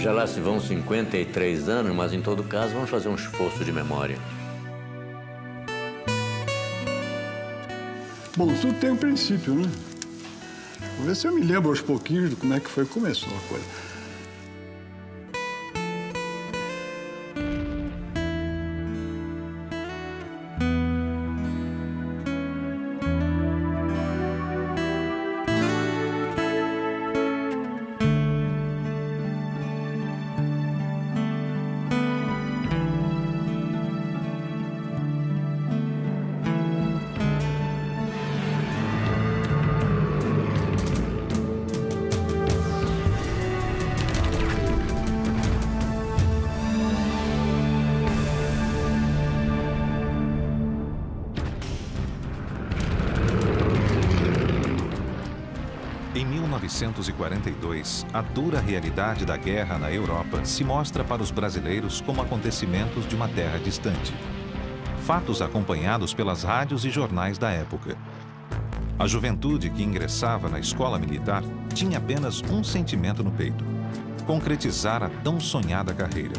Já lá se vão 53 anos, mas em todo caso vamos fazer um esforço de memória. Bom, tudo tem um princípio, né? Vou ver se eu me lembro aos pouquinhos de como é que foi que começou a coisa. Em 1942, a dura realidade da guerra na Europa se mostra para os brasileiros como acontecimentos de uma terra distante. Fatos acompanhados pelas rádios e jornais da época. A juventude que ingressava na escola militar tinha apenas um sentimento no peito: concretizar a tão sonhada carreira.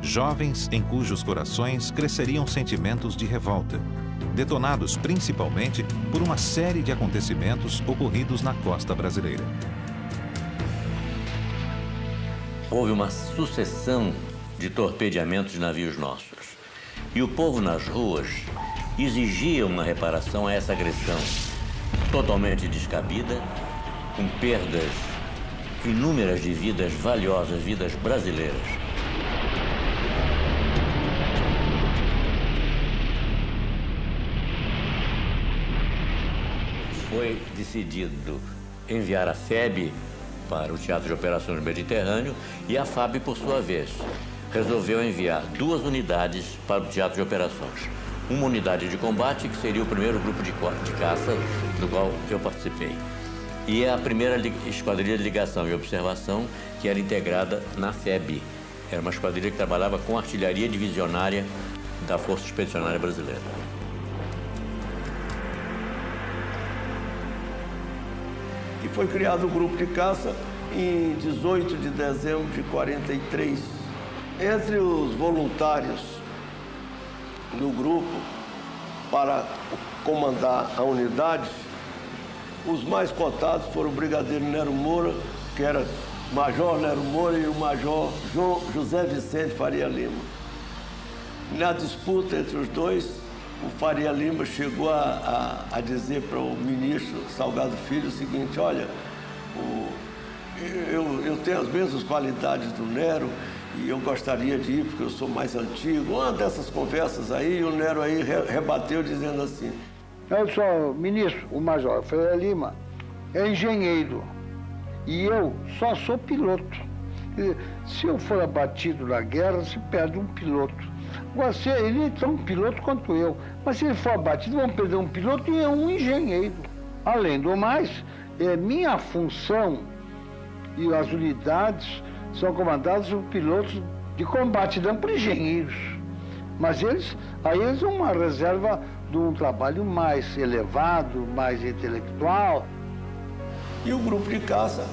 Jovens em cujos corações cresceriam sentimentos de revolta, detonados principalmente por uma série de acontecimentos ocorridos na costa brasileira. Houve uma sucessão de torpedeamentos de navios nossos. E o povo nas ruas exigia uma reparação a essa agressão totalmente descabida, com perdas inúmeras de vidas valiosas, vidas brasileiras. Foi decidido enviar a FEB para o Teatro de Operações Mediterrâneo e a FAB, por sua vez, resolveu enviar 2 unidades para o Teatro de Operações. Uma unidade de combate, que seria o primeiro grupo de caça do qual eu participei. E a primeira esquadrilha de ligação e observação, que era integrada na FEB. Era uma esquadrilha que trabalhava com artilharia divisionária da Força Expedicionária Brasileira. E foi criado o grupo de caça em 18 de dezembro de 43. Entre os voluntários do grupo para comandar a unidade, os mais cotados foram o brigadeiro Nero Moura, que era Major Nero Moura, e o Major José Vicente Faria Lima. Na disputa entre os dois, o Faria Lima chegou a dizer para o ministro Salgado Filho o seguinte: olha, eu tenho as mesmas qualidades do Nero e eu gostaria de ir porque eu sou mais antigo. Uma dessas conversas aí, o Nero aí rebateu dizendo assim: eu sou ministro, o Major Faria Lima é engenheiro e eu só sou piloto. Se eu for abatido na guerra, se perde um piloto. Você, ele é tão piloto quanto eu, mas se ele for abatido, vão perder um piloto e um engenheiro. Além do mais, é minha função e as unidades são comandadas por pilotos de combate, não por engenheiros. Mas eles são uma reserva de um trabalho mais elevado, mais intelectual. E o grupo de caça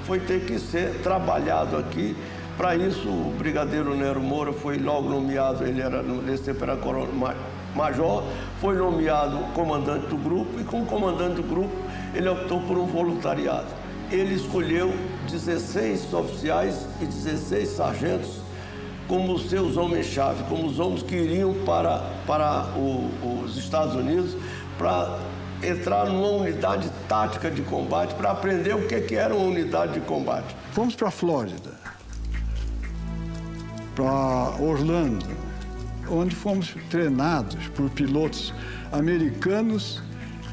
foi ter que ser trabalhado aqui. Para isso, o brigadeiro Nero Moura foi logo nomeado, ele era nesse tempo era coronel major, foi nomeado comandante do grupo, e como comandante do grupo, ele optou por um voluntariado. Ele escolheu 16 oficiais e 16 sargentos como seus homens-chave, como os homens que iriam para os Estados Unidos para entrar numa unidade tática de combate, para aprender o que era uma unidade de combate. Fomos para a Flórida, para Orlando, onde fomos treinados por pilotos americanos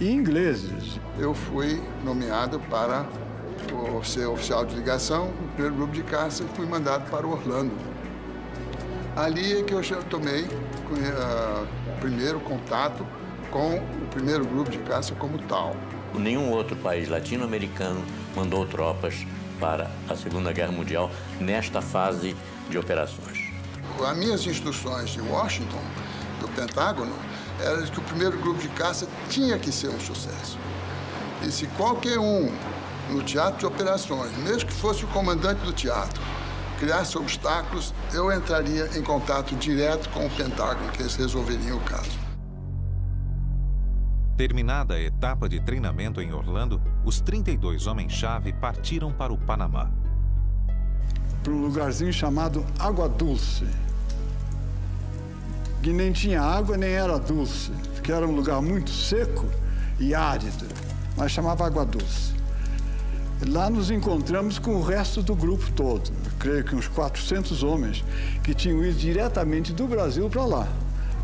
e ingleses. Eu fui nomeado para ser oficial de ligação no primeiro grupo de caça e fui mandado para Orlando. Ali é que eu já tomei o primeiro contato com o primeiro grupo de caça como tal. Nenhum outro país latino-americano mandou tropas para a Segunda Guerra Mundial nesta fase de operações. As minhas instruções de Washington, do Pentágono, eram que o primeiro grupo de caça tinha que ser um sucesso. E se qualquer um no teatro de operações, mesmo que fosse o comandante do teatro, criasse obstáculos, eu entraria em contato direto com o Pentágono, que eles resolveriam o caso. Terminada a etapa de treinamento em Orlando, os 32 homens-chave partiram para o Panamá. Para um lugarzinho chamado Água Dulce, que nem tinha água nem era dulce, que era um lugar muito seco e árido, mas chamava Água Dulce. Lá nos encontramos com o resto do grupo todo, eu creio que uns 400 homens que tinham ido diretamente do Brasil para lá,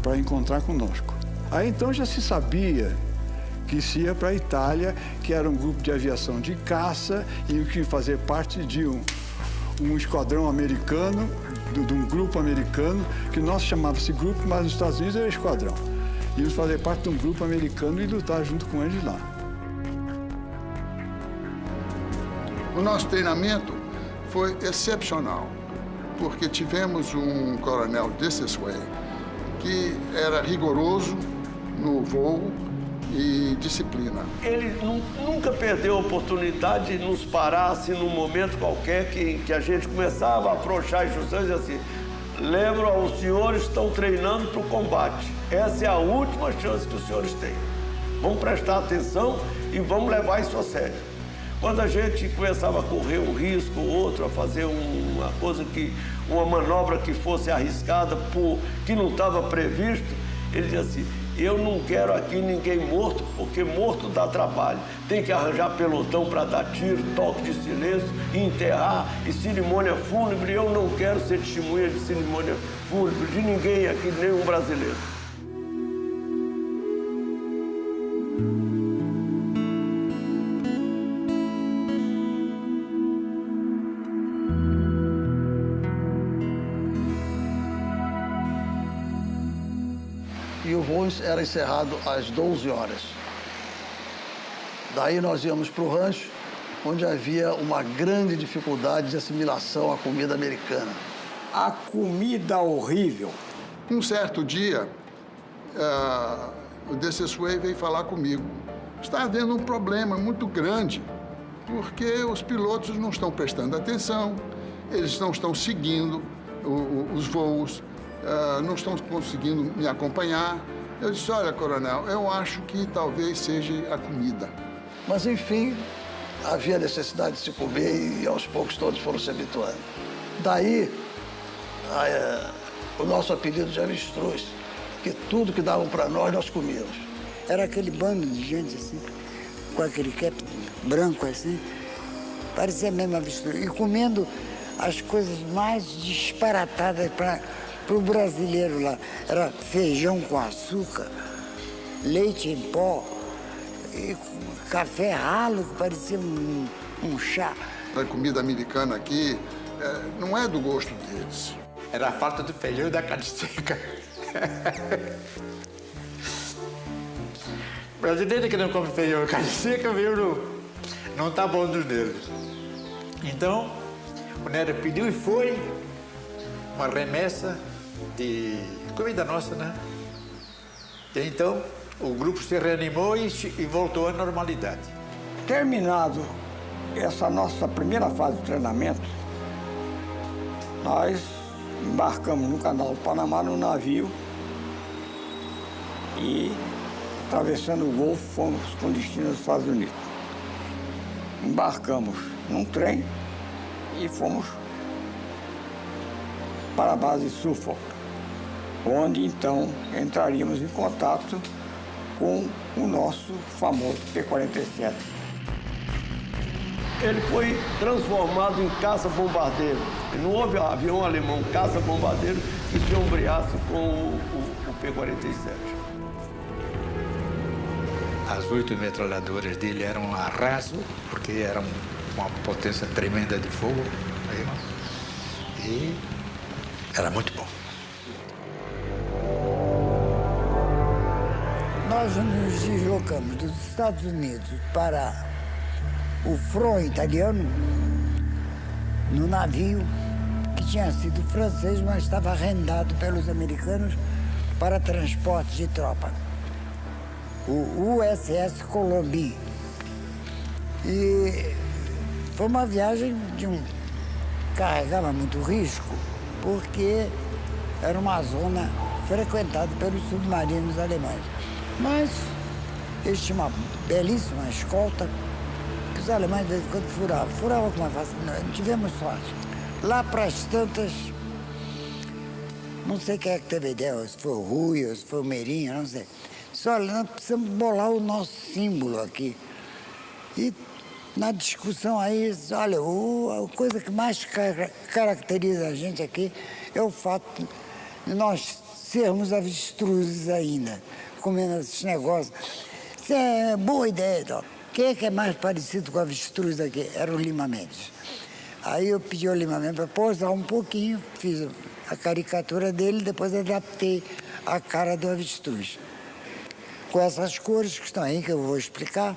para encontrar conosco. Aí então já se sabia que se ia para a Itália, que era um grupo de aviação de caça e que ia fazer parte de um esquadrão americano, de um grupo americano, que nós chamava-se grupo, mas nos Estados Unidos era esquadrão. Íamos fazer parte de um grupo americano e lutar junto com eles lá. O nosso treinamento foi excepcional, porque tivemos um coronel This Way que era rigoroso no voo e disciplina. Ele nunca perdeu a oportunidade de nos parar assim, num momento qualquer que a gente começava a afrouxar instruções e assim, lembro, os senhores estão treinando para o combate. Essa é a última chance que os senhores têm. Vamos prestar atenção e vamos levar isso a sério. Quando a gente começava a correr um risco ou outro, a fazer uma manobra que fosse arriscada, que não estava previsto, ele dizia assim, eu não quero aqui ninguém morto, porque morto dá trabalho. Tem que arranjar pelotão para dar tiro, toque de silêncio, enterrar e cerimônia fúnebre. Eu não quero ser testemunha de cerimônia fúnebre de ninguém aqui, nenhum brasileiro. E o voo era encerrado às 12 horas. Daí nós íamos para o rancho, onde havia uma grande dificuldade de assimilação à comida americana. A comida horrível. Um certo dia, o This Way veio falar comigo. Está havendo um problema muito grande, porque os pilotos não estão prestando atenção, eles não estão seguindo os voos, não estão conseguindo me acompanhar. Eu disse, olha, coronel, eu acho que talvez seja a comida. Mas, enfim, havia necessidade de se comer e, aos poucos, todos foram se habituando. Daí, o nosso apelido de avestruz, que tudo que davam para nós comíamos. Era aquele bando de gente, assim, com aquele cap branco, assim, parecia mesmo avestruz. E comendo as coisas mais disparatadas para o brasileiro lá. Era feijão com açúcar, leite em pó, e café ralo, que parecia um chá. A comida americana aqui não é do gosto deles. Era a falta do feijão e da carne seca. Brasileiro que não come feijão e carne seca, não tá bom dos nervos. Então, o Nero pediu e foi uma remessa de comida nossa, né? E então, o grupo se reanimou e voltou à normalidade. Terminado essa nossa primeira fase de treinamento, nós embarcamos no Canal do Panamá, no navio, e, atravessando o Golfo, fomos com destino aos Estados Unidos. Embarcamos num trem e fomos para a base Suffolk, onde, então, entraríamos em contato com o nosso famoso P-47. Ele foi transformado em caça-bombardeiro. Não houve avião alemão caça-bombardeiro que se ombreasse com o P-47. As 8 metralhadoras dele eram a raso, porque eram uma potência tremenda de fogo. E era muito bom. Nós nos deslocamos dos Estados Unidos para o front italiano no navio que tinha sido francês, mas estava arrendado pelos americanos para transporte de tropa, o USS Columbia. E foi uma viagem de carregava muito risco, porque era uma zona frequentada pelos submarinos alemães. Mas eles tinham uma belíssima escolta, que os alemães de vez em quando furavam com uma facilidade. Não tivemos sorte. Lá para as tantas, não sei quem é que teve ideia, se foi o Rui, ou se foi o Meirinho, não sei. Disse, olha, nós precisamos bolar o nosso símbolo aqui. E na discussão aí, olha, a coisa que mais caracteriza a gente aqui é o fato de nós sermos avestruzes ainda, comendo esses negócios. Isso é boa ideia, então. Quem é que é mais parecido com o avestruz aqui? Era o Lima Mendes. Aí eu pedi ao Lima Mendes para posar um pouquinho, fiz a caricatura dele, depois adaptei a cara do avestruz. Com essas cores que estão aí, que eu vou explicar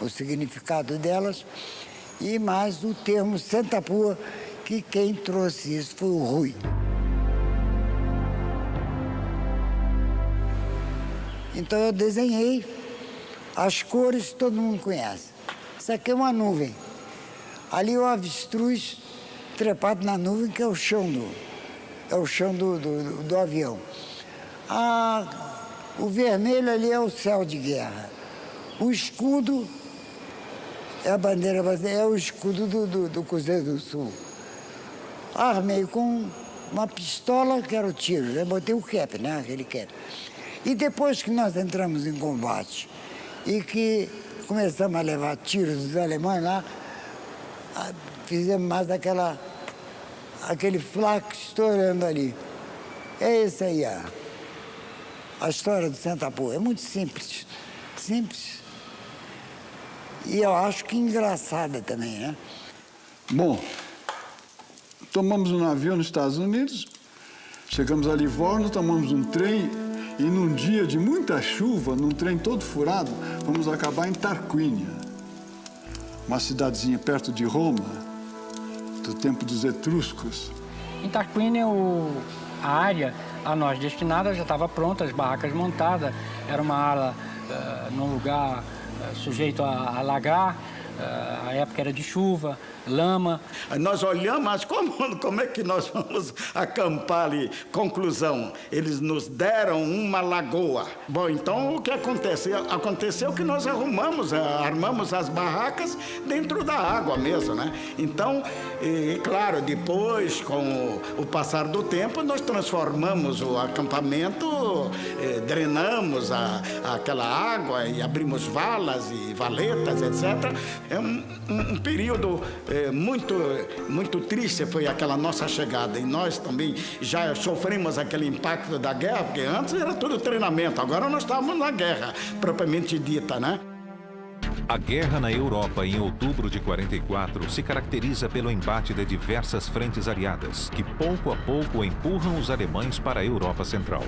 o significado delas, e mais o termo Sentapua, que quem trouxe isso foi o Rui. Então eu desenhei as cores que todo mundo conhece. Isso aqui é uma nuvem. Ali o avestruz trepado na nuvem, que é o chão do avião. O vermelho ali é o céu de guerra. O escudo é a bandeira brasileira, é o escudo do Cruzeiro do Sul. Armei com uma pistola, que era o tiro. Eu botei o cap, né? Aquele cap. E depois que nós entramos em combate e que começamos a levar tiros dos alemães lá, fizemos mais aquele flaco estourando ali. É esse aí, a história do Sentapua. É muito simples. Simples. E eu acho que engraçada também, né? Bom, tomamos um navio nos Estados Unidos, chegamos a Livorno, tomamos um trem e num dia de muita chuva, num trem todo furado, vamos acabar em Tarquínia, uma cidadezinha perto de Roma, do tempo dos etruscos. Em Tarquínia, a área a nós destinada já estava pronta, as barracas montadas, era uma ala num lugar sujeito a alagar, a época era de chuva, lama. Nós olhamos, mas como é que nós vamos acampar ali? Conclusão, eles nos deram uma lagoa. Bom, então o que aconteceu? Aconteceu que nós armamos as barracas dentro da água mesmo, né? Então, claro, depois, com o passar do tempo, nós transformamos o acampamento, drenamos aquela água e abrimos valas e valetas, etc. É um período muito triste, foi aquela nossa chegada. E nós também já sofremos aquele impacto da guerra, porque antes era tudo treinamento, agora nós estávamos na guerra, propriamente dita, né? A guerra na Europa em outubro de 44 se caracteriza pelo embate de diversas frentes aliadas, que pouco a pouco empurram os alemães para a Europa Central.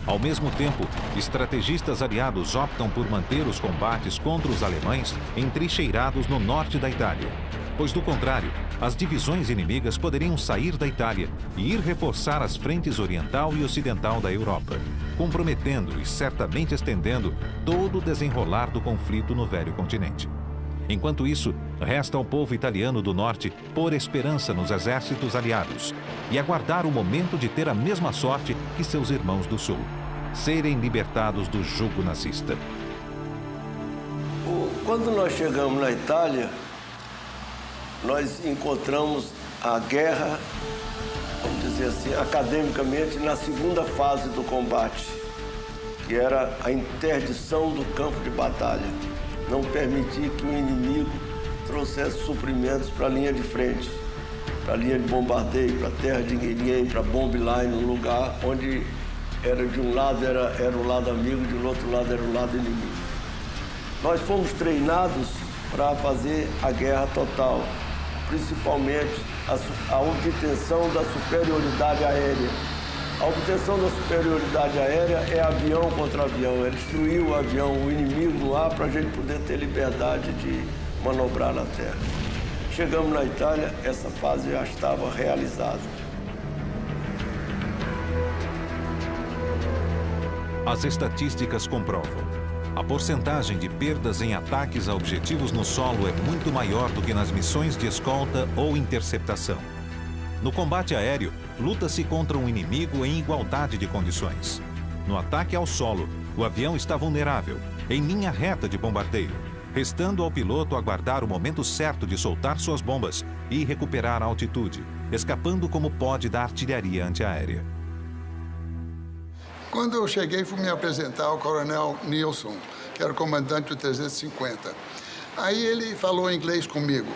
Ao mesmo tempo, estrategistas aliados optam por manter os combates contra os alemães entrincheirados no norte da Itália, pois, do contrário, as divisões inimigas poderiam sair da Itália e ir reforçar as frentes oriental e ocidental da Europa, comprometendo e certamente estendendo todo o desenrolar do conflito no velho continente. Enquanto isso, resta ao povo italiano do norte pôr esperança nos exércitos aliados e aguardar o momento de ter a mesma sorte que seus irmãos do sul, serem libertados do jugo nazista. Quando nós chegamos na Itália, nós encontramos a guerra, vamos dizer assim, academicamente, na segunda fase do combate, que era a interdição do campo de batalha. Não permitir que o inimigo trouxesse suprimentos para a linha de frente, para a linha de bombardeio, para a terra de ninguém, para a bomb line, um lugar onde era de um lado era o lado amigo, de outro lado era o lado inimigo. Nós fomos treinados para fazer a guerra total, principalmente a obtenção da superioridade aérea. A obtenção da superioridade aérea é avião contra avião, é destruir o avião, o inimigo no ar, para a gente poder ter liberdade de manobrar na terra. Chegamos na Itália, essa fase já estava realizada. As estatísticas comprovam. A porcentagem de perdas em ataques a objetivos no solo é muito maior do que nas missões de escolta ou interceptação. No combate aéreo, luta-se contra um inimigo em igualdade de condições. No ataque ao solo, o avião está vulnerável, em linha reta de bombardeio, restando ao piloto aguardar o momento certo de soltar suas bombas e recuperar a altitude, escapando como pode da artilharia antiaérea. Quando eu cheguei, fui me apresentar ao coronel Nilson, que era o comandante do 350. Aí ele falou em inglês comigo.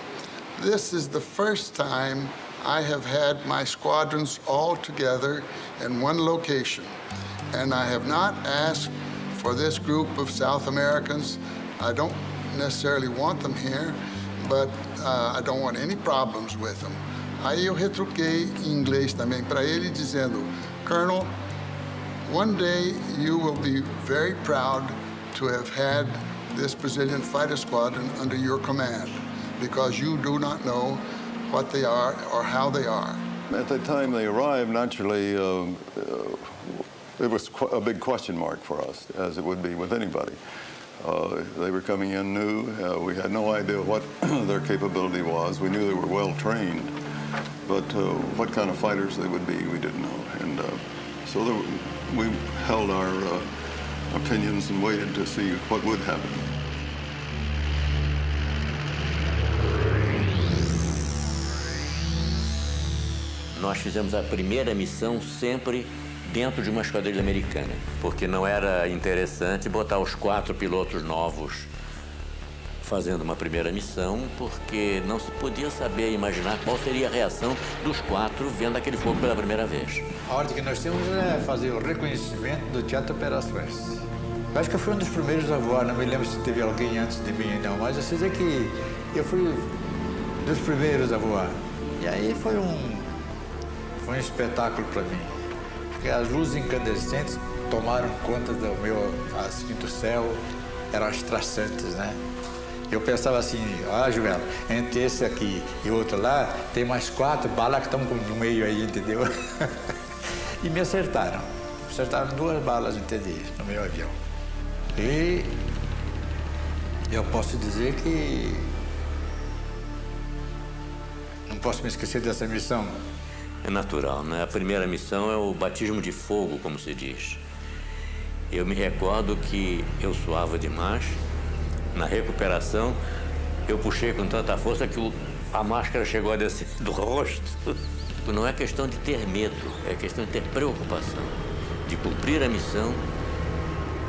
This is the first time I have had my squadrons all together in one location. And I have not asked for this group of South Americans. I don't necessarily want them here, but I don't want any problems with them. Aí eu retruquei em inglês também para ele, dizendo, Colonel, one day you will be very proud to have had this Brazilian fighter squadron under your command, because you do not know what they are or how they are. At the time they arrived, naturally, it was a big question mark for us, as it would be with anybody. They were coming in new. We had no idea what their capability was. We knew they were well trained, but what kind of fighters they would be, we didn't know. And so we held our opinions and waited to see what would happen. Nós fizemos a primeira missão sempre dentro de uma esquadrilha americana, porque não era interessante botar os 4 pilotos novos fazendo uma primeira missão, porque não se podia saber, imaginar qual seria a reação dos 4 vendo aquele fogo pela primeira vez. A ordem que nós temos é fazer o reconhecimento do Teatro de Operações. Eu acho que eu fui um dos primeiros a voar, não me lembro se teve alguém antes de mim, não, mas eu sei dizer que eu fui dos primeiros a voar. E aí foi um espetáculo para mim, porque as luzes incandescentes tomaram conta do meu, assim, do céu, eram as traçantes, né? Eu pensava assim, Joel, entre esse aqui e outro lá, tem mais 4 balas que estão no meio aí, entendeu? E me acertaram. Acertaram 2 balas, entendi, no meu avião. E eu posso dizer que não posso me esquecer dessa missão. É natural, né? A primeira missão é o batismo de fogo, como se diz. Eu me recordo que eu suava demais. Na recuperação, eu puxei com tanta força que a máscara chegou a descer do rosto. Não é questão de ter medo, é questão de ter preocupação, de cumprir a missão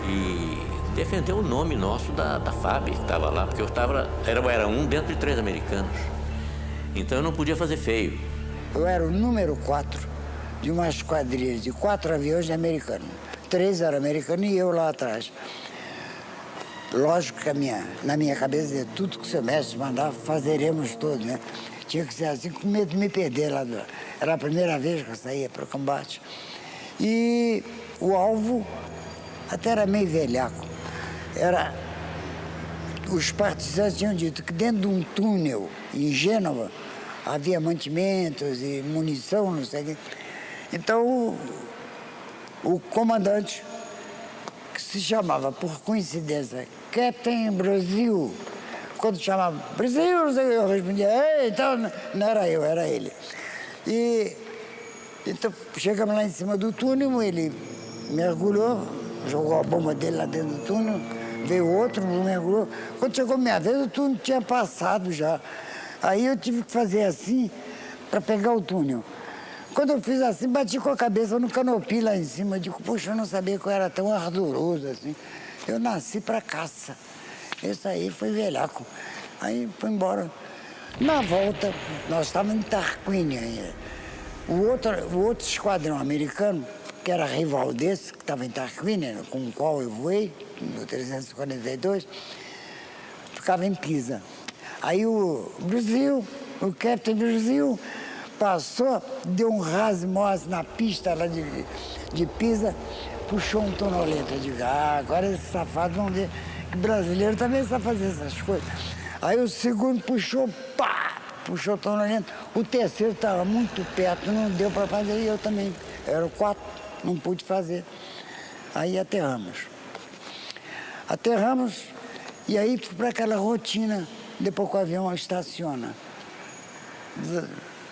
e defender o nome nosso da FAB, que estava lá, porque eu era um dentro de 3 americanos. Então eu não podia fazer feio. Eu era o número 4 de uma esquadrilha de 4 aviões americanos. 3 eram americanos e eu lá atrás. Lógico que na minha cabeça é tudo que o seu mestre mandar, fazeremos tudo, né? Tinha que ser assim, com medo de me perder lá. Era a primeira vez que eu saía para o combate. E o alvo até era meio velhaco. Os partisanos tinham dito que dentro de um túnel em Gênova havia mantimentos e munição, não sei o quê. Então o comandante, que se chamava, por coincidência, Captain Brasil. Quando chamava Brasil, eu respondia, ei, então não era eu, era ele. E então chegamos lá em cima do túnel, ele mergulhou, jogou a bomba dele lá dentro do túnel, veio outro, mergulhou. Quando chegou a minha vez, o túnel tinha passado já. Aí eu tive que fazer assim para pegar o túnel. Quando eu fiz assim, bati com a cabeça no canopi lá em cima. Eu digo, poxa, eu não sabia que eu era tão ardoroso assim. Eu nasci para caça. Isso aí foi velhaco. Aí foi embora. Na volta, nós estávamos em Tarquínia ainda. O outro esquadrão americano, que era rival desse, que estava em Tarquínia, com o qual eu voei, no 342, ficava em Pisa. Aí o Captain Brasil, passou, deu um rasmose na pista lá de Pisa, puxou um tonolento. Eu digo, agora esses safados vão ver que brasileiro também sabe fazer essas coisas. Aí o segundo puxou, puxou o tonolento. O terceiro estava muito perto, não deu para fazer, e eu também. Eram 4, não pude fazer. Aí aterramos. E aí fui para aquela rotina, depois que o avião estaciona.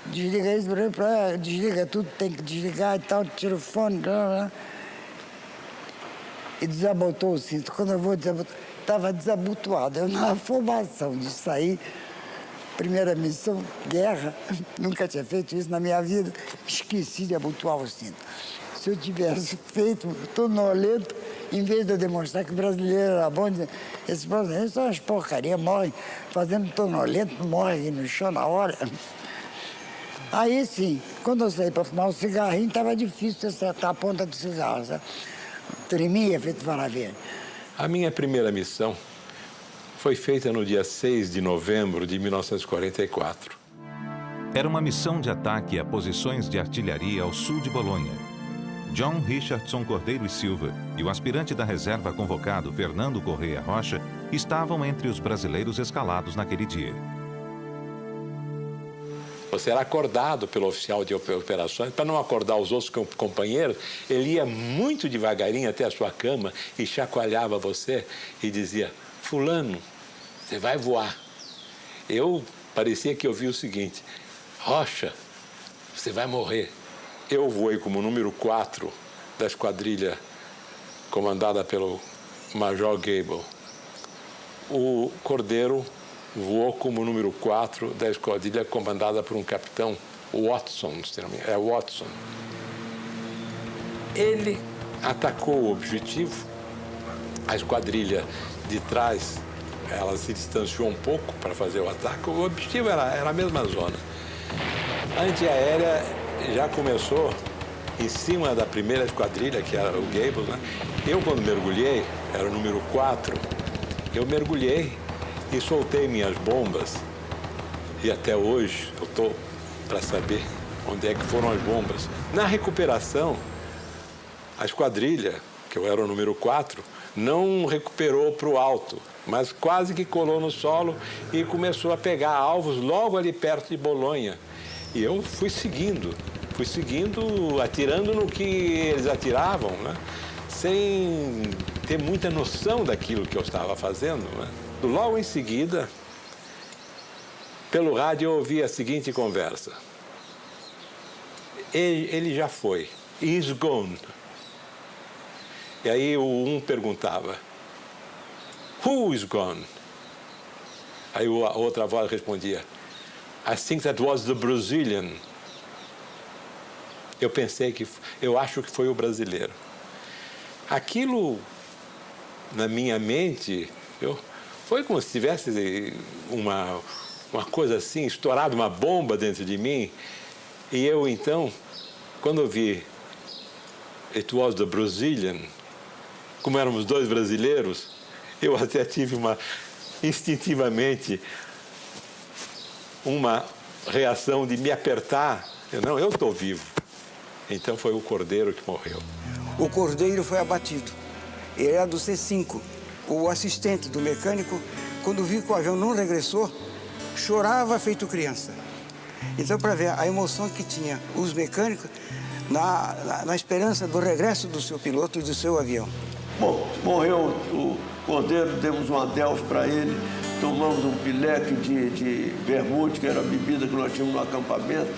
desliga isso, desliga tudo, tem que desligar e tal, tira o fone, e desabotou o cinto. Quando eu vou desabotar, estava desabotoado. Eu na formação de sair, primeira missão, guerra, nunca tinha feito isso na minha vida, esqueci de abotoar o cinto. Se eu tivesse feito tonolento, em vez de eu demonstrar que o brasileiro era bom, esses brasileiros são umas porcarias, morrem fazendo tonolento, morrem no chão na hora. Aí sim, quando eu saí para fumar um cigarrinho, estava difícil acertar a ponta do cigarro, sabe? Tremia, feito maravilha. A minha primeira missão foi feita no dia 6 de novembro de 1944. Era uma missão de ataque a posições de artilharia ao sul de Bolonha. John Richardson Cordeiro e Silva e o aspirante da reserva convocado Fernando Correia Rocha estavam entre os brasileiros escalados naquele dia. Você era acordado pelo oficial de operações. Para não acordar os outros companheiros, ele ia muito devagarinho até a sua cama e chacoalhava você e dizia: fulano, você vai voar. Eu parecia que ouvi o seguinte: Rocha, você vai morrer. Eu voei como número 4 da esquadrilha comandada pelo Major Gable. O Cordeiro voou como número 4 da esquadrilha comandada por um capitão Watson, é Watson. Ele atacou o objetivo, a esquadrilha de trás, ela se distanciou um pouco para fazer o ataque, o objetivo era a mesma zona. A antiaérea já começou em cima da primeira esquadrilha, que era o Gable, né? Eu, quando mergulhei, era o número 4, eu mergulhei e soltei minhas bombas. E até hoje eu estou para saber onde é que foram as bombas. Na recuperação, a esquadrilha, que eu era o número 4, não recuperou para o alto, mas quase que colou no solo e começou a pegar alvos logo ali perto de Bolonha. E eu fui seguindo, atirando no que eles atiravam, né? Sem ter muita noção daquilo que eu estava fazendo, né? Logo em seguida, pelo rádio eu ouvi a seguinte conversa: ele já foi, he's gone. E aí um perguntava: who is gone? Aí a outra voz respondia: I think that was the Brazilian. Eu acho que foi o brasileiro. Aquilo, na minha mente, foi como se tivesse uma coisa assim, estourado uma bomba dentro de mim. E eu, então, quando eu vi it was the Brazilian, como éramos dois brasileiros, eu até tive instintivamente, uma reação de me apertar. Eu estou vivo. Então foi o Cordeiro que morreu. O Cordeiro foi abatido. Ele era do C5. O assistente do mecânico, quando viu que o avião não regressou, chorava feito criança. Então, para ver a emoção que tinha os mecânicos na esperança do regresso do seu piloto e do seu avião. Bom, morreu o Cordeiro, demos uma Adelphi para ele, tomamos um pileque de vermute, que era a bebida que nós tínhamos no acampamento.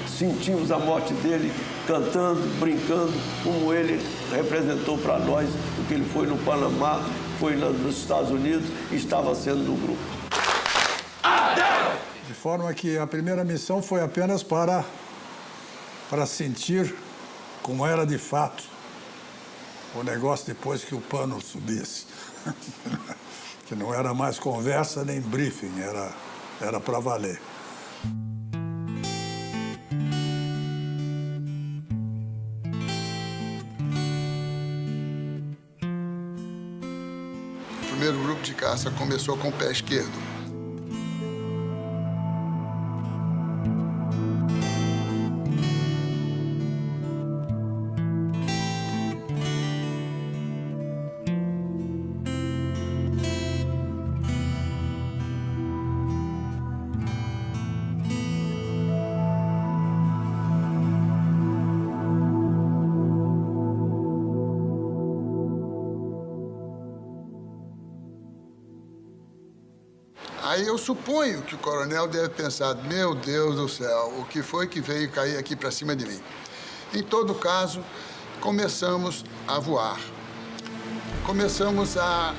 Sentimos a morte dele cantando, brincando, como ele representou para nós, porque ele foi no Panamá, foi nos Estados Unidos e estava sendo do grupo. De forma que a primeira missão foi apenas para sentir como era de fato o negócio depois que o pano subisse. Que não era mais conversa nem briefing, era para valer. O primeiro grupo de caça começou com o pé esquerdo. Aí eu suponho que o coronel deve pensar, meu Deus do céu, o que foi que veio cair aqui para cima de mim? Em todo caso, começamos a voar. Começamos a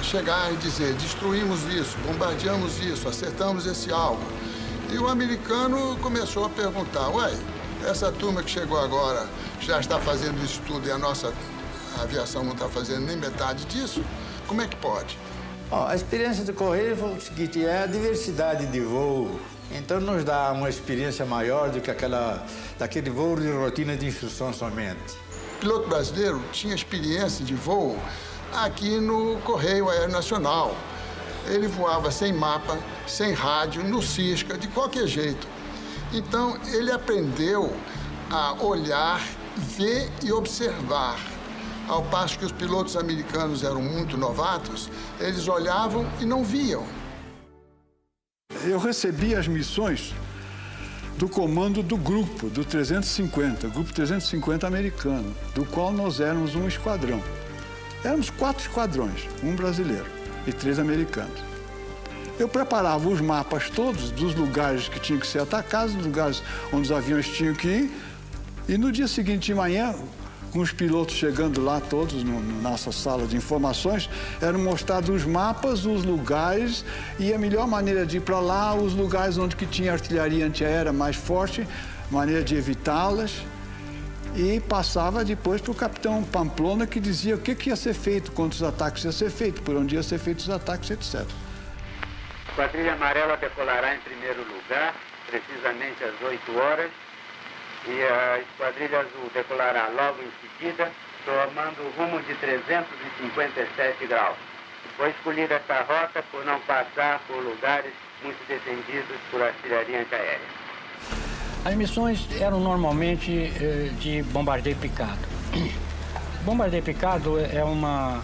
chegar e dizer, destruímos isso, bombardeamos isso, acertamos esse alvo. E o americano começou a perguntar, ué, essa turma que chegou agora já está fazendo isso tudo e a nossa aviação não está fazendo nem metade disso? Como é que pode? Bom, a experiência do Correio foi o seguinte, é a diversidade de voo. Então nos dá uma experiência maior do que daquele voo de rotina de instrução somente. O piloto brasileiro tinha experiência de voo aqui no Correio Aéreo Nacional. Ele voava sem mapa, sem rádio, no Cisca, de qualquer jeito. Então, ele aprendeu a olhar, ver e observar. Ao passo que os pilotos americanos eram muito novatos, eles olhavam e não viam. Eu recebi as missões do comando do grupo, do 350, grupo 350 americano, do qual nós éramos um esquadrão. Éramos 4 esquadrões, um brasileiro e 3 americanos. Eu preparava os mapas todos dos lugares que tinham que ser atacados, dos lugares onde os aviões tinham que ir, e no dia seguinte de manhã, com os pilotos chegando lá todos na nossa sala de informações, eram mostrados os mapas, os lugares e a melhor maneira de ir para lá, os lugares onde que tinha artilharia antiaérea mais forte, maneira de evitá-las. E passava depois para o capitão Pamplona, que dizia o que ia ser feito, quantos ataques ia ser feito, por onde ia ser feitos os ataques, etc. A Esquadrilha Amarela decolará em primeiro lugar, precisamente às 8 horas, e a Esquadrilha Azul decolará logo em seguida, tomando o rumo de 357 graus. Foi escolhida esta rota por não passar por lugares muito defendidos por artilharia antiaérea. As missões eram normalmente de bombardeio picado. Bombardeio picado é uma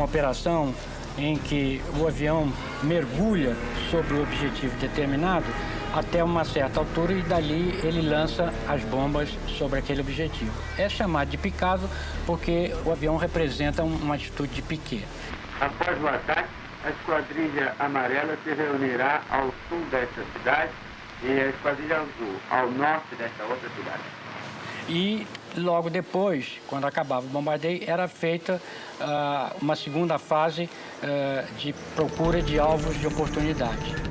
operação em que o avião mergulha sobre o objetivo determinado até uma certa altura e dali ele lança as bombas sobre aquele objetivo. É chamado de picado porque o avião representa uma atitude de piquet. Após o ataque, a Esquadrilha Amarela se reunirá ao sul desta cidade e a Esquadrilha Azul ao norte desta outra cidade. E logo depois, quando acabava o bombardeio, era feita uma segunda fase de procura de alvos de oportunidade.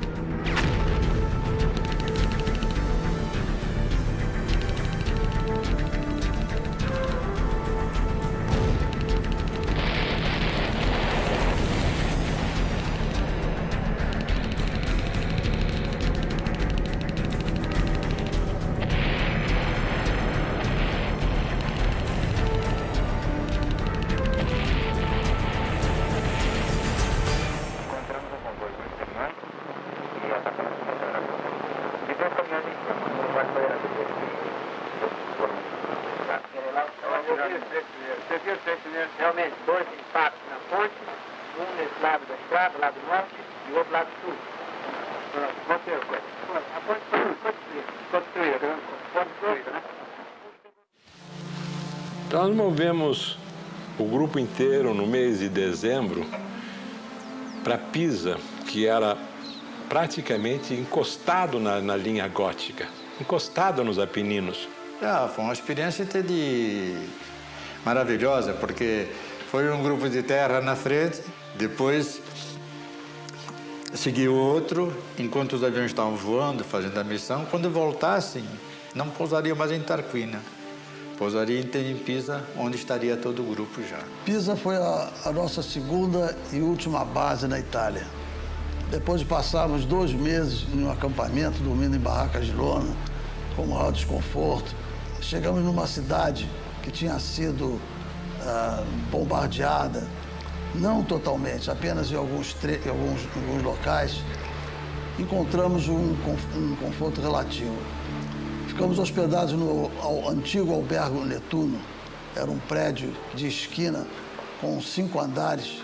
Realmente, 2 impactos na ponte, um nesse lado da estrada, lado norte, e o outro lado sul. A ponte foi destruída, né? Nós movemos o grupo inteiro no mês de dezembro para Pisa, que era praticamente encostado na linha gótica, encostado nos Apeninos. Foi uma experiência maravilhosa, porque foi um grupo de terra na frente, depois seguiu outro, enquanto os aviões estavam voando, fazendo a missão. Quando voltassem, não pousariam mais em Tarquina, pousariam em Pisa, onde estaria todo o grupo já. Pisa foi a nossa segunda e última base na Itália. Depois de passarmos 2 meses em um acampamento, dormindo em barracas de lona, com maior desconforto, chegamos numa cidade que tinha sido bombardeada, não totalmente, apenas em alguns locais. Encontramos um conforto relativo. Ficamos hospedados no antigo albergue Netuno. Era um prédio de esquina com 5 andares,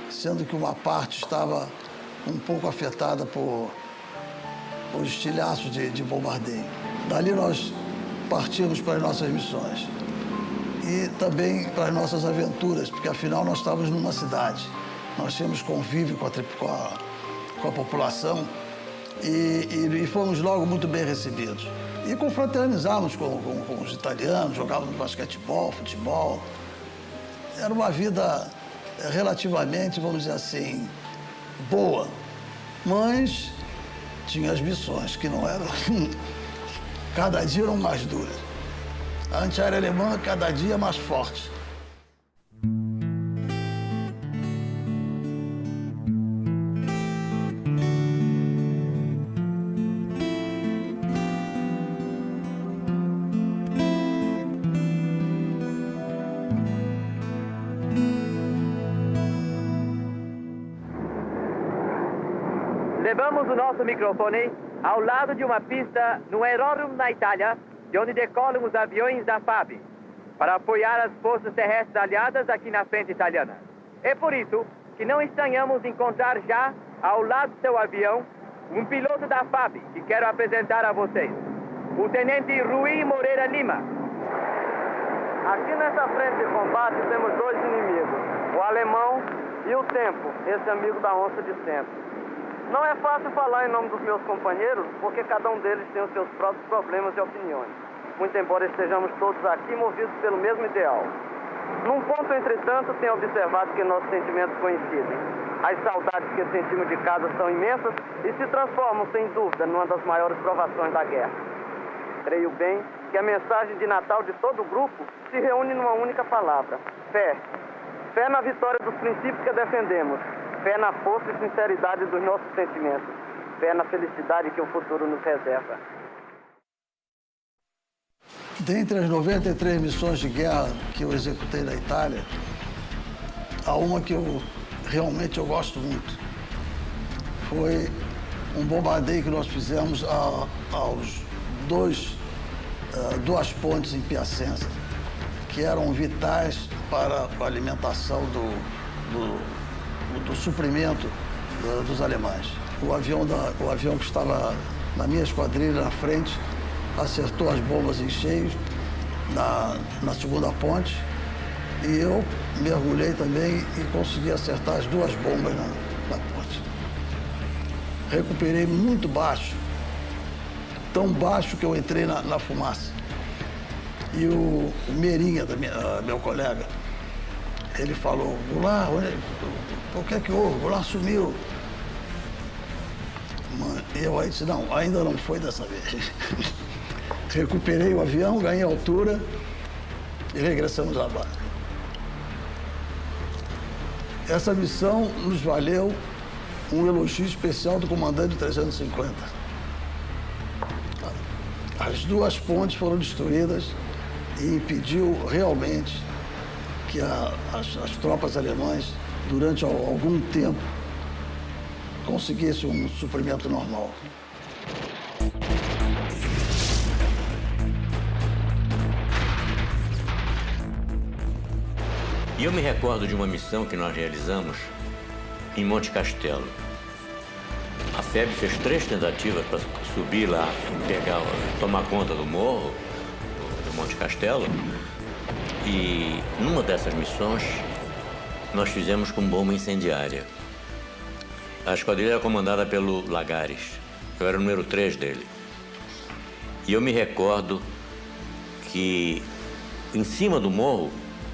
sendo que uma parte estava um pouco afetada por estilhaços de bombardeio. Dali nós partimos para as nossas missões e também para as nossas aventuras, porque afinal nós estávamos numa cidade. Nós tínhamos convívio com com a população e fomos logo muito bem recebidos. E confraternizávamos com os italianos, jogávamos basquetebol, futebol. Era uma vida relativamente, vamos dizer assim, boa, mas tinha as missões que não eram... cada dia eram mais duras. A antiaérea alemã cada dia mais forte. Levamos o nosso microfone ao lado de uma pista no aeródromo na Itália, de onde decolam os aviões da FAB, para apoiar as forças terrestres aliadas aqui na frente italiana. É por isso que não estranhamos encontrar já, ao lado do seu avião, um piloto da FAB, que quero apresentar a vocês, o Tenente Rui Moreira Lima. Aqui nessa frente de combate temos dois inimigos, o alemão e o tempo, esse amigo da onça de sempre. Não é fácil falar em nome dos meus companheiros, porque cada um deles tem os seus próprios problemas e opiniões. Muito embora estejamos todos aqui movidos pelo mesmo ideal. Num ponto, entretanto, tenho observado que nossos sentimentos coincidem. As saudades que sentimos de casa são imensas e se transformam, sem dúvida, numa das maiores provações da guerra. Creio bem que a mensagem de Natal de todo o grupo se reúne numa única palavra: fé. Fé na vitória dos princípios que defendemos. Fé na força e sinceridade dos nossos sentimentos. Fé na felicidade que o futuro nos reserva. Dentre as 93 missões de guerra que eu executei na Itália, há uma que realmente eu gosto muito. Foi um bombardeio que nós fizemos aos duas pontes em Piacenza, que eram vitais para a alimentação do suprimento dos alemães. O avião que estava na minha esquadrilha na frente acertou as bombas em cheio na segunda ponte e eu mergulhei também e consegui acertar as duas bombas na ponte. Recuperei muito baixo, tão baixo que eu entrei na fumaça. E o Meirinha, meu colega, ele falou: Goulart, o que é que houve? Goulart sumiu. E eu aí disse: não, ainda não foi dessa vez. Recuperei o avião, ganhei altura e regressamos à base. Essa missão nos valeu um elogio especial do comandante 350. As duas pontes foram destruídas e impediu realmente que as tropas alemãs, durante algum tempo, conseguissem um suprimento normal. E eu me recordo de uma missão que nós realizamos em Monte Castelo. A FEB fez 3 tentativas para subir lá, tomar conta do morro, do Monte Castelo. E numa dessas missões, nós fizemos com bomba incendiária. A esquadrilha era comandada pelo Lagares. Eu era o número 3 dele. E eu me recordo que em cima do morro,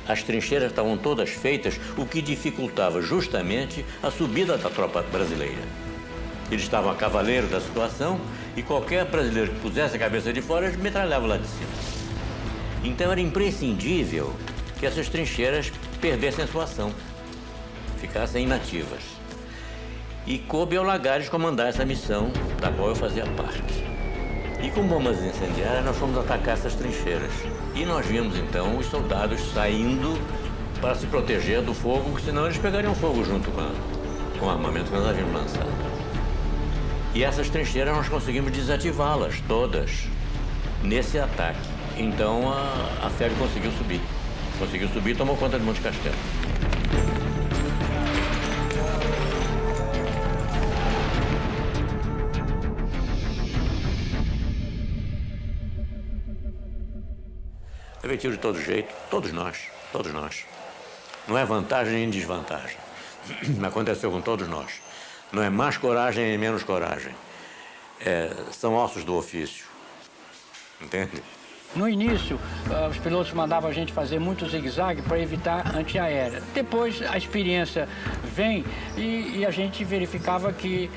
as trincheiras estavam todas feitas, o que dificultava justamente a subida da tropa brasileira. Eles estavam a cavaleiro da situação e qualquer brasileiro que pusesse a cabeça de fora, eles metralhavam lá de cima. Então era imprescindível que essas trincheiras perdessem a sua ação, ficassem inativas. E coube ao Lagares comandar essa missão, da qual eu fazia parte. E com bombas incendiárias nós fomos atacar essas trincheiras. E nós vimos então os soldados saindo para se proteger do fogo, porque senão eles pegariam fogo junto com o armamento que nós havíamos lançado. E essas trincheiras nós conseguimos desativá-las todas nesse ataque. Então a FEB conseguiu subir. Conseguiu subir e tomou conta de Monte Castelo. Levei tiro de todo jeito, todos nós. Não é vantagem nem desvantagem. Aconteceu com todos nós. Não é mais coragem e menos coragem. São ossos do ofício. Entende? No início, os pilotos mandavam a gente fazer muito zigue-zague para evitar antiaérea. Depois, a experiência vem e a gente verificava que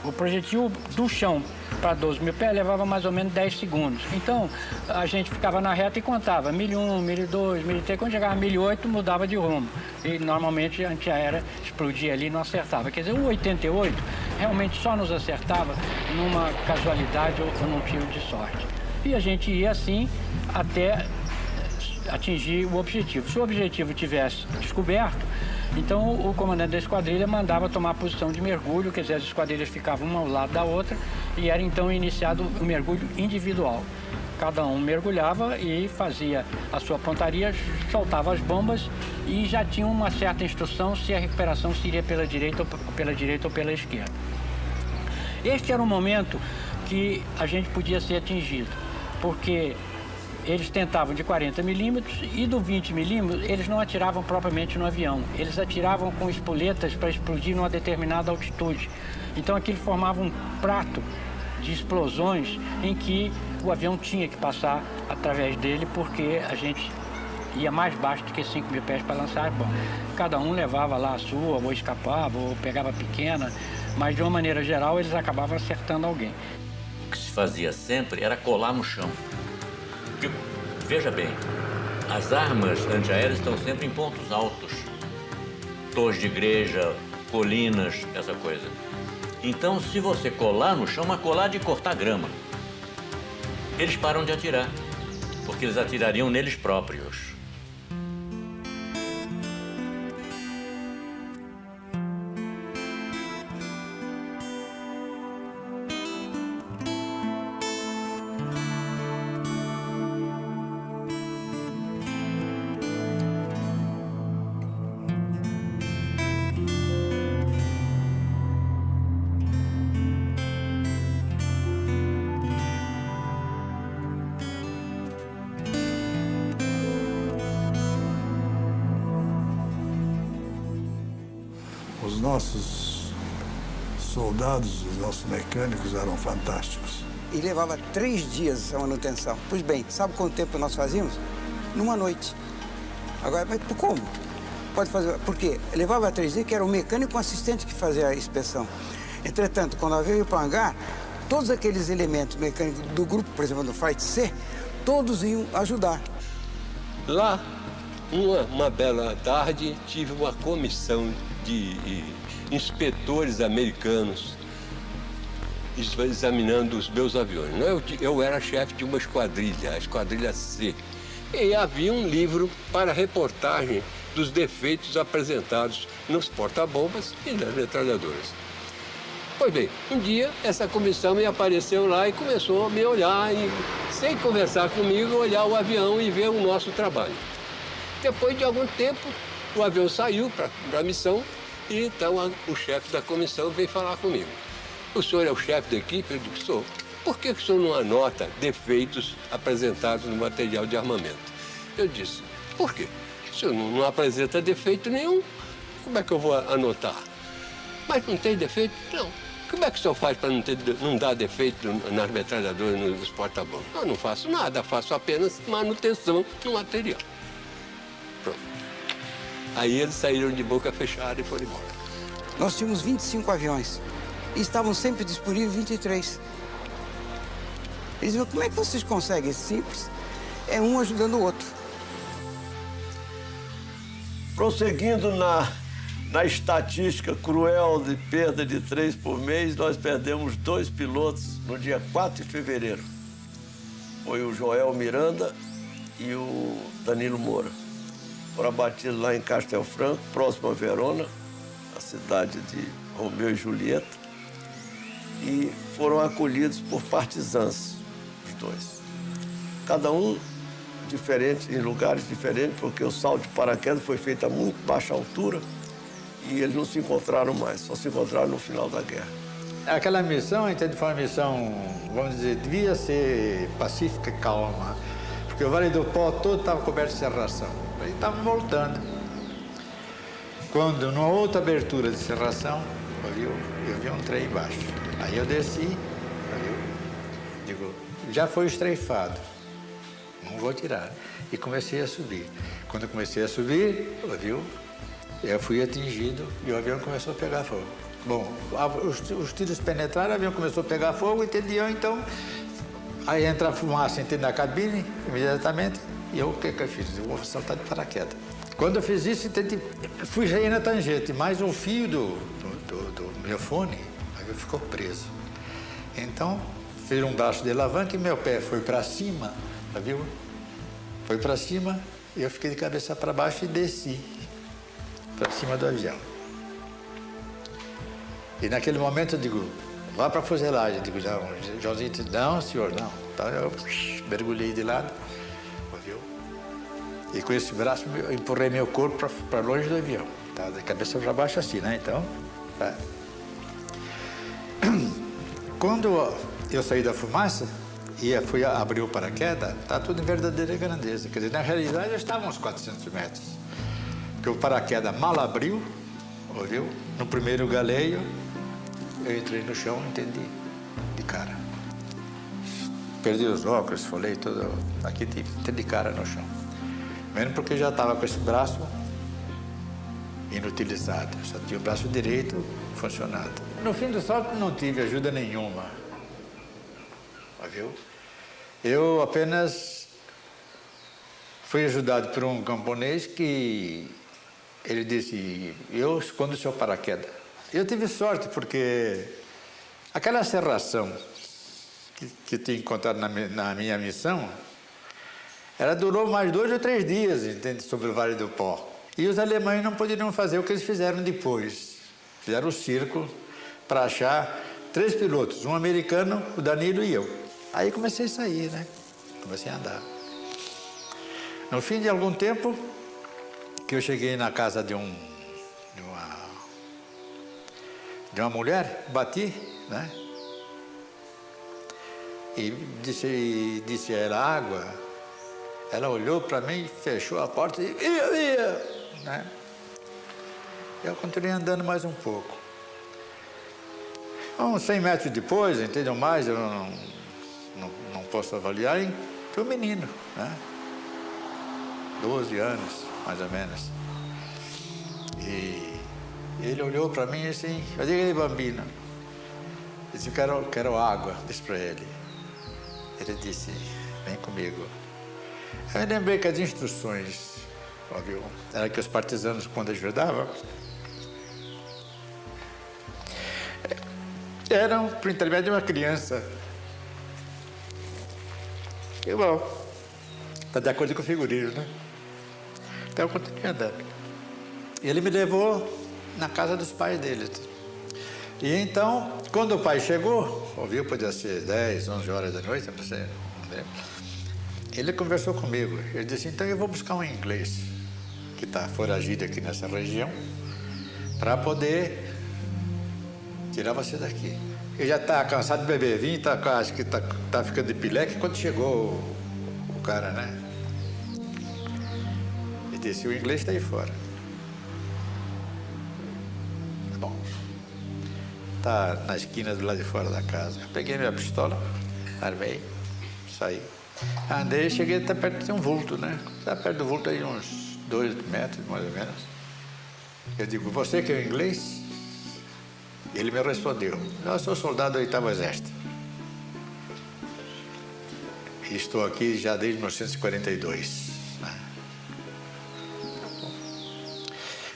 o projetil do chão para 12 mil pés levava mais ou menos 10 segundos. Então, a gente ficava na reta e contava 1001, 1002, 1003. Quando chegava a 1008, mudava de rumo. E, normalmente, a antiaérea explodia ali e não acertava. Quer dizer, o 88 realmente só nos acertava numa casualidade ou num tiro de sorte. E a gente ia assim até atingir o objetivo. Se o objetivo tivesse descoberto, então o comandante da esquadrilha mandava tomar posição de mergulho, quer dizer, as esquadrilhas ficavam uma ao lado da outra e era então iniciado o mergulho individual. Cada um mergulhava e fazia a sua pontaria, soltava as bombas e já tinha uma certa instrução se a recuperação seria pela direita ou pela esquerda. Este era o momento que a gente podia ser atingido, porque eles tentavam de 40 milímetros e do 20 milímetros eles não atiravam propriamente no avião. Eles atiravam com espoletas para explodir numa determinada altitude. Então aquilo formava um prato de explosões em que o avião tinha que passar através dele porque a gente ia mais baixo do que 5 mil pés para lançar as bombas. Cada um levava lá a sua, ou escapava, ou pegava pequena, mas de uma maneira geral eles acabavam acertando alguém. O que se fazia sempre era colar no chão. Porque, veja bem, as armas antiaéreas estão sempre em pontos altos. Torres de igreja, colinas, essa coisa. Então, se você colar no chão, é colar de cortar grama. Eles param de atirar, porque eles atirariam neles próprios. Os nossos soldados, os nossos mecânicos eram fantásticos. E levava 3 dias a manutenção. Pois bem, sabe quanto tempo nós fazíamos? Numa noite. Agora, mas como? Pode fazer, porque levava 3 dias, que era o mecânico e o assistente que fazia a inspeção. Entretanto, quando veio para o hangar, todos aqueles elementos mecânicos do grupo, por exemplo, do Flight C, todos iam ajudar. Lá, uma bela tarde, tive uma comissão de inspetores americanos examinando os meus aviões. Eu era chefe de uma esquadrilha, a esquadrilha C. E havia um livro para reportagem dos defeitos apresentados nos porta-bombas e nas metralhadoras. Pois bem, um dia essa comissão me apareceu lá e começou a me olhar, e, sem conversar comigo, olhar o avião e ver o nosso trabalho. Depois de algum tempo, o avião saiu para a missão e então o chefe da comissão veio falar comigo. O senhor é o chefe da equipe? Eu disse, sou. Por que o senhor não anota defeitos apresentados no material de armamento? Eu disse, por quê? O senhor não apresenta defeito nenhum, como é que eu vou anotar? Mas não tem defeito? Não. Como é que o senhor faz para não dar defeito nas metralhadoras e nos porta-bombas? Eu não faço nada, faço apenas manutenção do material. Pronto. Aí eles saíram de boca fechada e foram embora. Nós tínhamos 25 aviões e estavam sempre disponíveis 23. Eles diziam, como é que vocês conseguem? É simples, é um ajudando o outro. Prosseguindo na estatística cruel de perda de 3 por mês, nós perdemos 2 pilotos no dia 4 de fevereiro. Foi o Joel Miranda e o Danilo Moura. Foram abatidos lá em Castelfranco, próximo a Verona, a cidade de Romeu e Julieta, e foram acolhidos por partisãs, os 2. Cada um diferente, em lugares diferentes, porque o salto de paraquedas foi feito a muito baixa altura e eles não se encontraram mais, só se encontraram no final da guerra. Aquela missão, entende, foi uma missão, vamos dizer, devia ser pacífica e calma, porque o Vale do Pó todo estava coberto de serração. Aí estava voltando. Quando, numa outra abertura de serração, viu? Eu vi um trem embaixo. Aí eu desci, viu? Digo, já foi estreifado, não vou tirar. E comecei a subir. Quando eu comecei a subir, viu? Eu fui atingido e o avião começou a pegar fogo. Bom, os tiros penetraram, o avião começou a pegar fogo, entendeu? Então, aí entra a fumaça, entende, na cabine, imediatamente. E eu, o que eu fiz? Eu vou saltar de paraquedas. Quando eu fiz isso, fui sair na tangente, mas o fio do meu fone ficou preso. Então, fiz um braço de alavanca e meu pé foi para cima, viu? Foi para cima e eu fiquei de cabeça para baixo e desci para cima do avião. E naquele momento eu digo, vá para a fuselagem. Eu digo, não, Joãozinho disse, não, senhor, não. Então eu mergulhei de lado, viu? E com esse braço eu empurrei meu corpo para longe do avião. Tá, de cabeça para baixo assim, né? Então, tá. Quando eu saí da fumaça e fui abrir o paraquedas, tá tudo em verdadeira grandeza. Quer dizer, na realidade eu estava a uns 400 metros. Porque o paraquedas mal abriu, ouviu? No primeiro galeio, eu entrei no chão e entendi de cara. Perdi os óculos, falei tudo, aqui entendi de cara no chão. Mesmo porque eu já estava com esse braço inutilizado, só tinha o braço direito funcionando. No fim do salto não tive ajuda nenhuma, viu? Eu apenas fui ajudado por um camponês que ele disse, eu escondo o seu paraquedas. Eu tive sorte porque aquela serração que eu tinha encontrado na minha missão, ela durou mais 2 ou 3 dias, entende, sobre o Vale do Pó. E os alemães não poderiam fazer o que eles fizeram depois. Fizeram o circo para achar 3 pilotos, um americano, o Danilo e eu. Aí comecei a sair, né? Comecei a andar. No fim de algum tempo, que eu cheguei na casa de uma mulher, bati, né? E disse a ela água. Ela olhou para mim, fechou a porta e né? Eu continuei andando mais um pouco. Uns 100 metros depois, entendeu mais, eu não posso avaliar, foi um menino, né? 12 anos, mais ou menos. E ele olhou para mim assim, eu digo, ei, bambino. Eu disse, quero água, disse para ele. Ele disse, vem comigo. Eu me lembrei que as instruções, óbvio, era que os partisanos, quando ajudavam, eram por intermédio de uma criança. E bom, está de acordo com o figurino, né? Então eu continuei andando. E ele me levou na casa dos pais dele. E então, quando o pai chegou, ouviu, podia ser 10, 11 horas da noite, não sei, não lembro. Ele conversou comigo. Ele disse, então eu vou buscar um inglês que está foragido aqui nessa região para poder tirar você daqui. Ele já está cansado de beber vinho, acho que está ficando de pileque quando chegou o cara, né? Ele disse, o inglês está aí fora. Bom, está na esquina do lado de fora da casa. Eu peguei minha pistola, armei, saí. Andei, cheguei até perto de um vulto, né? Está perto do vulto aí uns 2 metros, mais ou menos. Eu digo, você que é o inglês? Ele me respondeu, eu sou soldado do 8º Exército. E estou aqui já desde 1942.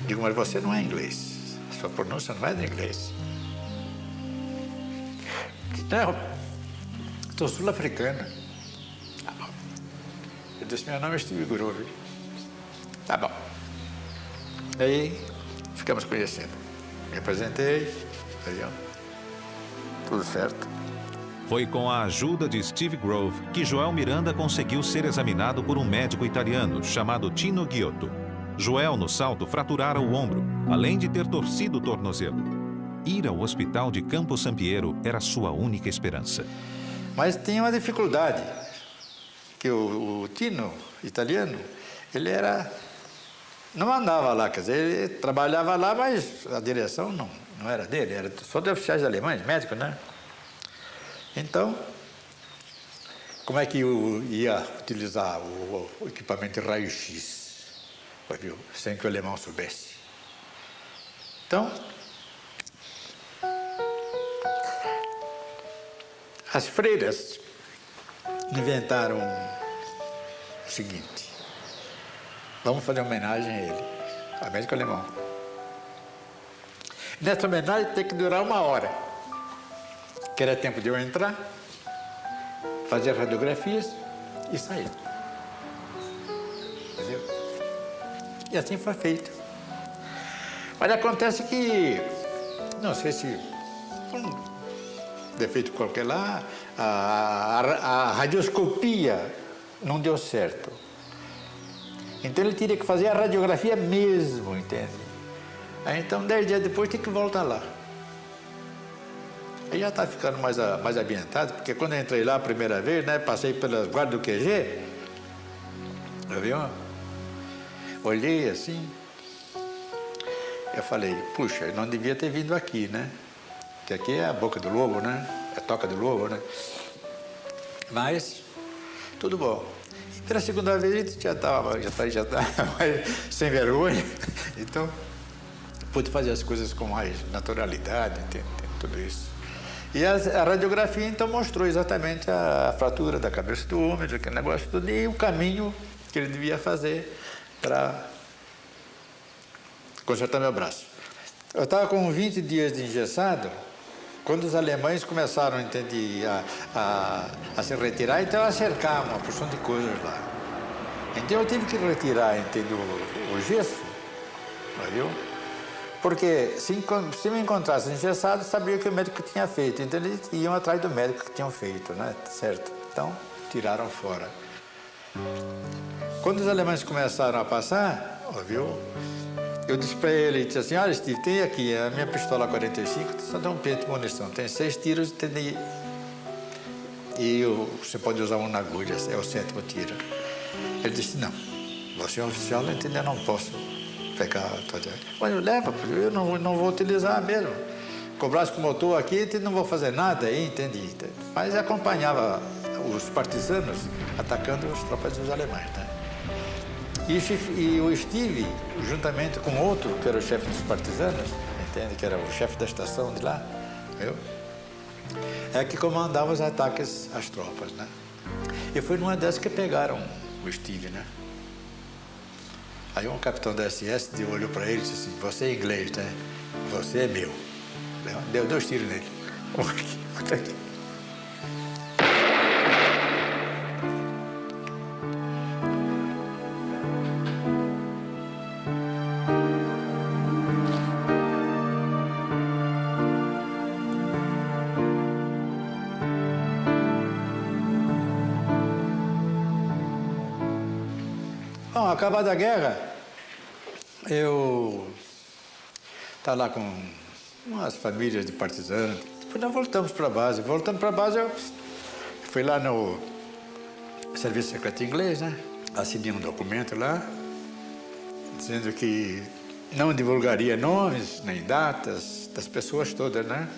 Digo, mas você não é inglês. Sua pronúncia não é de inglês. Não, estou sul-africana. Tá bom. Eu disse, meu nome é Steve Grove. Tá bom. Aí, ficamos conhecendo. Me apresentei, tudo certo. Foi com a ajuda de Steve Grove que Joel Miranda conseguiu ser examinado por um médico italiano chamado Tino Ghiotto. Joel, no salto, fraturara o ombro, além de ter torcido o tornozelo. Ir ao hospital de Campo Sampiero era sua única esperança. Mas tinha uma dificuldade, que o Tino, italiano, ele era não andava lá, quer dizer, ele trabalhava lá, mas a direção não era dele, era só de oficiais alemães, médicos, né? Então, como é que eu ia utilizar o equipamento de raio-x, sem que o alemão soubesse? Então, as freiras inventaram o seguinte: vamos fazer uma homenagem a ele, a médico alemão. Nessa homenagem tem que durar 1 hora, que era tempo de eu entrar, fazer radiografias e sair. Entendeu? E assim foi feito. Mas acontece que, não sei se um defeito qualquer lá, a radioscopia não deu certo. Então ele teria que fazer a radiografia mesmo, entende? Aí então 10 dias depois tem que voltar lá. Aí já está ficando mais ambientado, porque quando eu entrei lá a primeira vez, né, passei pelas guardas do QG, viu? Olhei assim, eu falei, puxa, eu não devia ter vindo aqui, né? Porque aqui é a boca do lobo, né? É a toca do lobo, né? Mas, tudo bom. E pela segunda vez já estava sem vergonha, então pude fazer as coisas com mais naturalidade, entende? Tudo isso. E a radiografia, então, mostrou exatamente a fratura da cabeça do homem, aquele negócio tudo, e o caminho que ele devia fazer para consertar meu braço. Eu estava com 20 dias de engessado, quando os alemães começaram, entende, a se retirar, então a cercar uma porção de coisas lá. Então eu tive que retirar, entende, o gesso, viu? Porque se me encontrassem engessado, sabia que o médico tinha feito. Então eles iam atrás do médico que tinham feito, né? Certo? Então, tiraram fora. Quando os alemães começaram a passar, viu? Eu disse para ele, disse assim, olha, Steve, tem aqui a minha pistola 45, só dá um pente de munição, tem 6 tiros, entende? E você pode usar um na agulha, é o 7º tiro. Ele disse, não, você é um oficial, entende? Eu não posso pegar. Mas leva, eu não vou utilizar mesmo. Com o braço com motor aqui, não vou fazer nada aí, entende? Mas acompanhava os partisanos atacando as tropas dos alemães, né? E o Steve, juntamente com outro, que era o chefe dos partisanos, entende? Que era o chefe da estação de lá, viu? É que comandava os ataques às tropas, né? E foi numa dessas que pegaram o Steve, né? Aí um capitão da SS olhou para ele e disse assim, você é inglês, né? Você é meu. Deu 2 tiros nele. Um aqui, outro aqui. Bom, acabada a guerra, eu estava lá com umas famílias de partisanos. Depois nós voltamos para a base. Voltando para a base, eu fui lá no Serviço Secreto Inglês, né? Assinei um documento lá, dizendo que não divulgaria nomes nem datas das pessoas todas, né?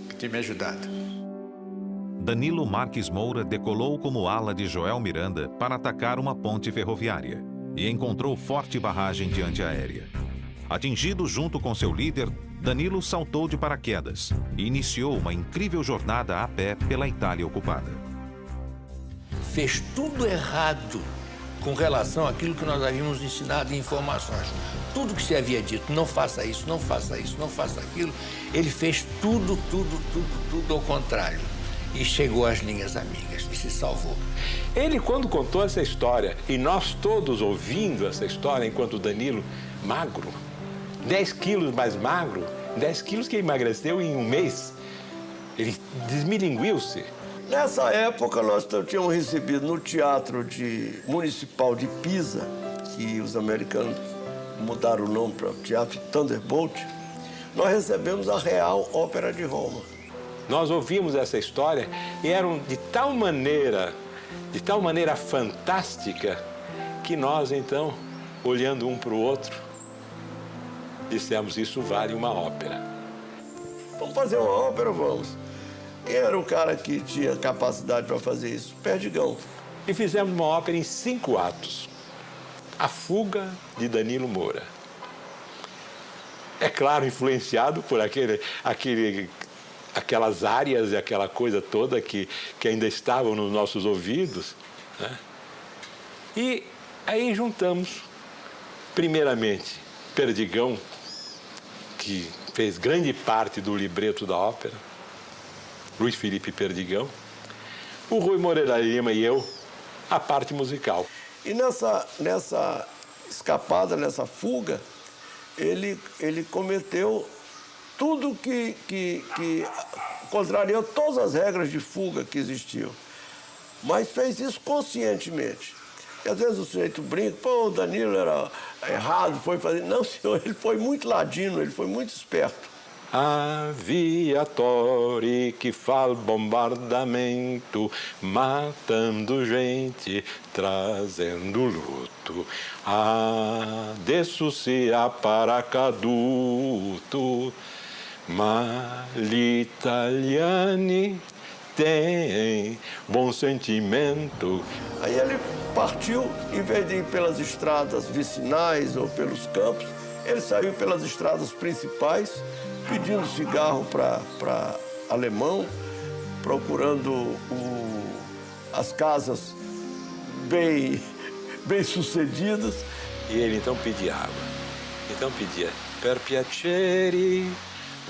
Que tinham me ajudado. Danilo Marques Moura decolou como ala de Joel Miranda para atacar uma ponte ferroviária e encontrou forte barragem de antiaérea. Atingido junto com seu líder, Danilo saltou de paraquedas e iniciou uma incrível jornada a pé pela Itália ocupada. Fez tudo errado com relação àquilo que nós havíamos ensinado em informações. Tudo que se havia dito, não faça isso, não faça isso, não faça aquilo, ele fez tudo ao contrário. E chegou às linhas amigas e se salvou. Ele, quando contou essa história, e nós todos ouvindo essa história, enquanto Danilo, magro, 10 quilos mais magro, 10 quilos que emagreceu em um mês, ele desmilinguiu-se. Nessa época, nós tínhamos recebido no Teatro Municipal de Pisa, que os americanos mudaram o nome para o Teatro Thunderbolt, nós recebemos a Real Ópera de Roma. Nós ouvimos essa história e eram de tal maneira fantástica, que nós, então, olhando um para o outro, dissemos, isso vale uma ópera. Vamos fazer uma ópera, vamos. Quem era o cara que tinha capacidade para fazer isso? Perdigão. E fizemos uma ópera em 5 atos. A Fuga de Danilo Moura. É claro, influenciado por aquelas áreas e aquela coisa toda que ainda estavam nos nossos ouvidos, né? E aí juntamos, primeiramente, Perdigão, que fez grande parte do libreto da ópera, Luiz Felipe Perdigão, o Rui Moreira Lima e eu, a parte musical. E nessa escapada, nessa fuga, ele cometeu tudo que contrariou todas as regras de fuga que existiam. Mas fez isso conscientemente. E às vezes o sujeito brinca, pô, o Danilo era errado, foi fazer... Não, senhor, ele foi muito ladino, ele foi muito esperto. Aviatori que faz bombardamento, matando gente, trazendo luto. Adesso sia paracaduto, ma gli italiani têm bom sentimento. Aí ele partiu, em vez de ir pelas estradas vicinais ou pelos campos, ele saiu pelas estradas principais, pedindo cigarro para alemão, procurando as casas bem sucedidas. E ele então pedia água. Então pedia, per piacere,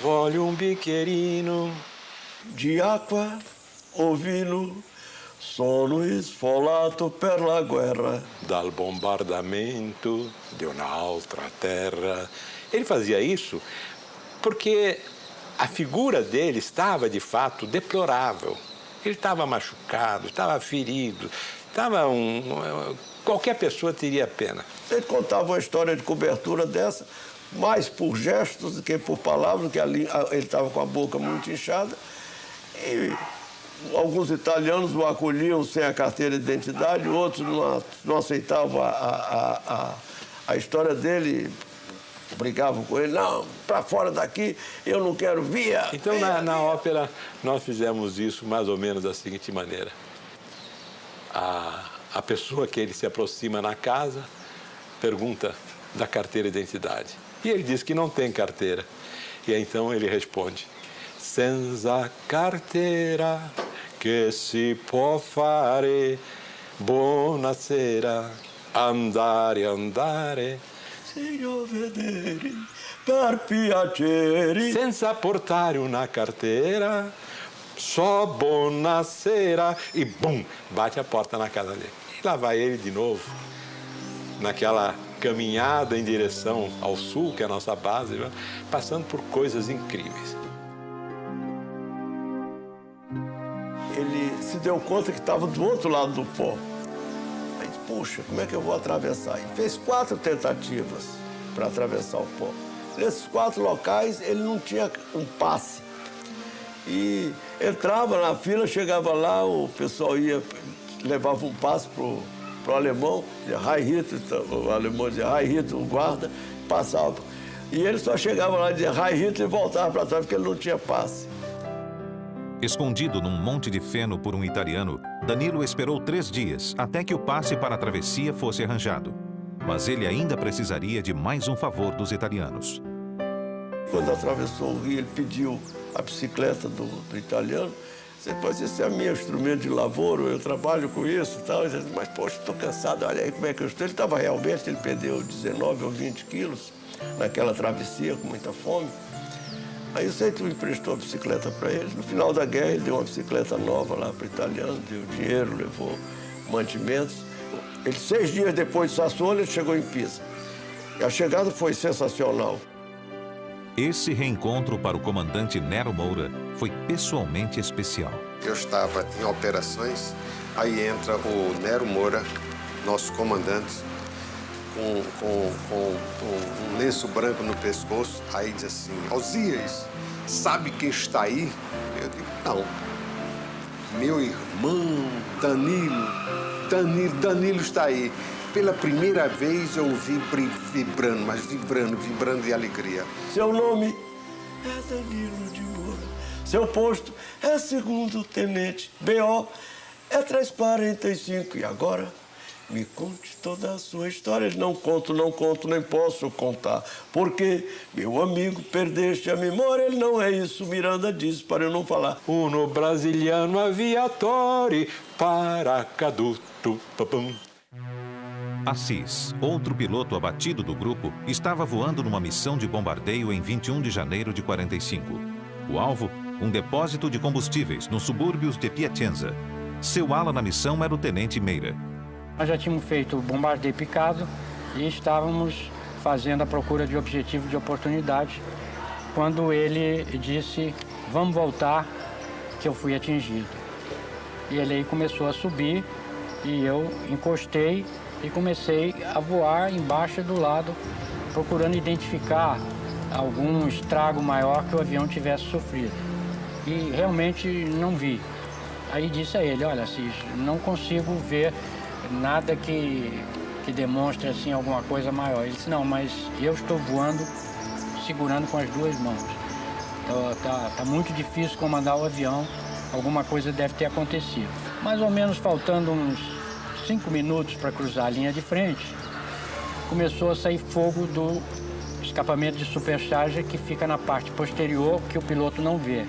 voglio un bicchierino di acqua o vino, sono sfolato per la guerra. Dal bombardamento de un'altra terra. Ele fazia isso porque a figura dele estava, de fato, deplorável. Ele estava machucado, estava ferido, qualquer pessoa teria pena. Ele contava uma história de cobertura dessa, mais por gestos do que por palavras, porque ele estava com a boca muito inchada. E alguns italianos o acolhiam sem a carteira de identidade, outros não aceitavam a história dele, brigavam com ele, não, para fora daqui, eu não quero via. Então, na ópera, nós fizemos isso mais ou menos da seguinte maneira. A pessoa que ele se aproxima na casa pergunta da carteira de identidade. E ele diz que não tem carteira. E então ele responde, senza carteira che si può fare, buonasera, andare. Signor vedere, per piacere. Senza portare una carteira, só buonasera. E bum, bate a porta na casa dele. E lá vai ele de novo, naquela caminhada em direção ao sul, que é a nossa base, passando por coisas incríveis. Ele se deu conta que estava do outro lado do pó. Aí disse, puxa, como é que eu vou atravessar? E fez 4 tentativas para atravessar o pó. Nesses 4 locais, ele não tinha um passe. E entrava na fila, chegava lá, o pessoal levava um passe pro alemão, dizia Heil Hitler, o alemão dizia Heil Hitler, o guarda, passava. E ele só chegava lá e dizia Heil Hitler e voltava para trás, porque ele não tinha passe. Escondido num monte de feno por um italiano, Danilo esperou 3 dias até que o passe para a travessia fosse arranjado. Mas ele ainda precisaria de mais um favor dos italianos. Quando atravessou o rio, ele pediu a bicicleta do italiano. Você pode dizer, esse é meu instrumento de lavouro, eu trabalho com isso e tal. Ele disse, mas, poxa, estou cansado, olha aí como é que eu estou. Ele estava realmente, ele perdeu 19 ou 20 quilos naquela travessia, com muita fome. Aí o centro emprestou a bicicleta para ele. No final da guerra, ele deu uma bicicleta nova lá para o italiano, deu dinheiro, levou mantimentos. Ele, 6 dias depois de Sassuolo, ele chegou em Pisa. E a chegada foi sensacional. Esse reencontro para o comandante Nero Moura foi pessoalmente especial. Eu estava em operações, aí entra o Nero Moura, nosso comandante, com um lenço branco no pescoço, aí diz assim, Osias, sabe quem está aí? Eu digo, não. Meu irmão, Danilo está aí. pela primeira vez eu o vi vibrando, mas vibrando de alegria. Seu nome é Danilo de Moura. Seu posto é segundo tenente. BO é 345. E agora, me conte toda a sua história. Não conto, nem posso contar. Porque, meu amigo, perdeste a memória. Ele não é isso, Miranda disse, para eu não falar. Uno brasiliano aviatori, paracaduto, papum. Assis, outro piloto abatido do grupo, estava voando numa missão de bombardeio em 21 de janeiro de 45. O alvo, um depósito de combustíveis nos subúrbios de Piacenza. Seu ala na missão era o tenente Meira. Nós já tínhamos feito o bombardeio picado e estávamos fazendo a procura de objetivo de oportunidade quando ele disse, vamos voltar, que eu fui atingido. E ele aí começou a subir e eu encostei e comecei a voar embaixo do lado, procurando identificar algum estrago maior que o avião tivesse sofrido. E realmente não vi. Aí disse a ele, olha, Assis, não consigo ver nada que demonstre assim, alguma coisa maior. Ele disse, não, mas eu estou voando segurando com as duas mãos. Então, tá muito difícil comandar o avião, alguma coisa deve ter acontecido. Mais ou menos faltando uns 5 minutos para cruzar a linha de frente, começou a sair fogo do escapamento de supercharger que fica na parte posterior, que o piloto não vê.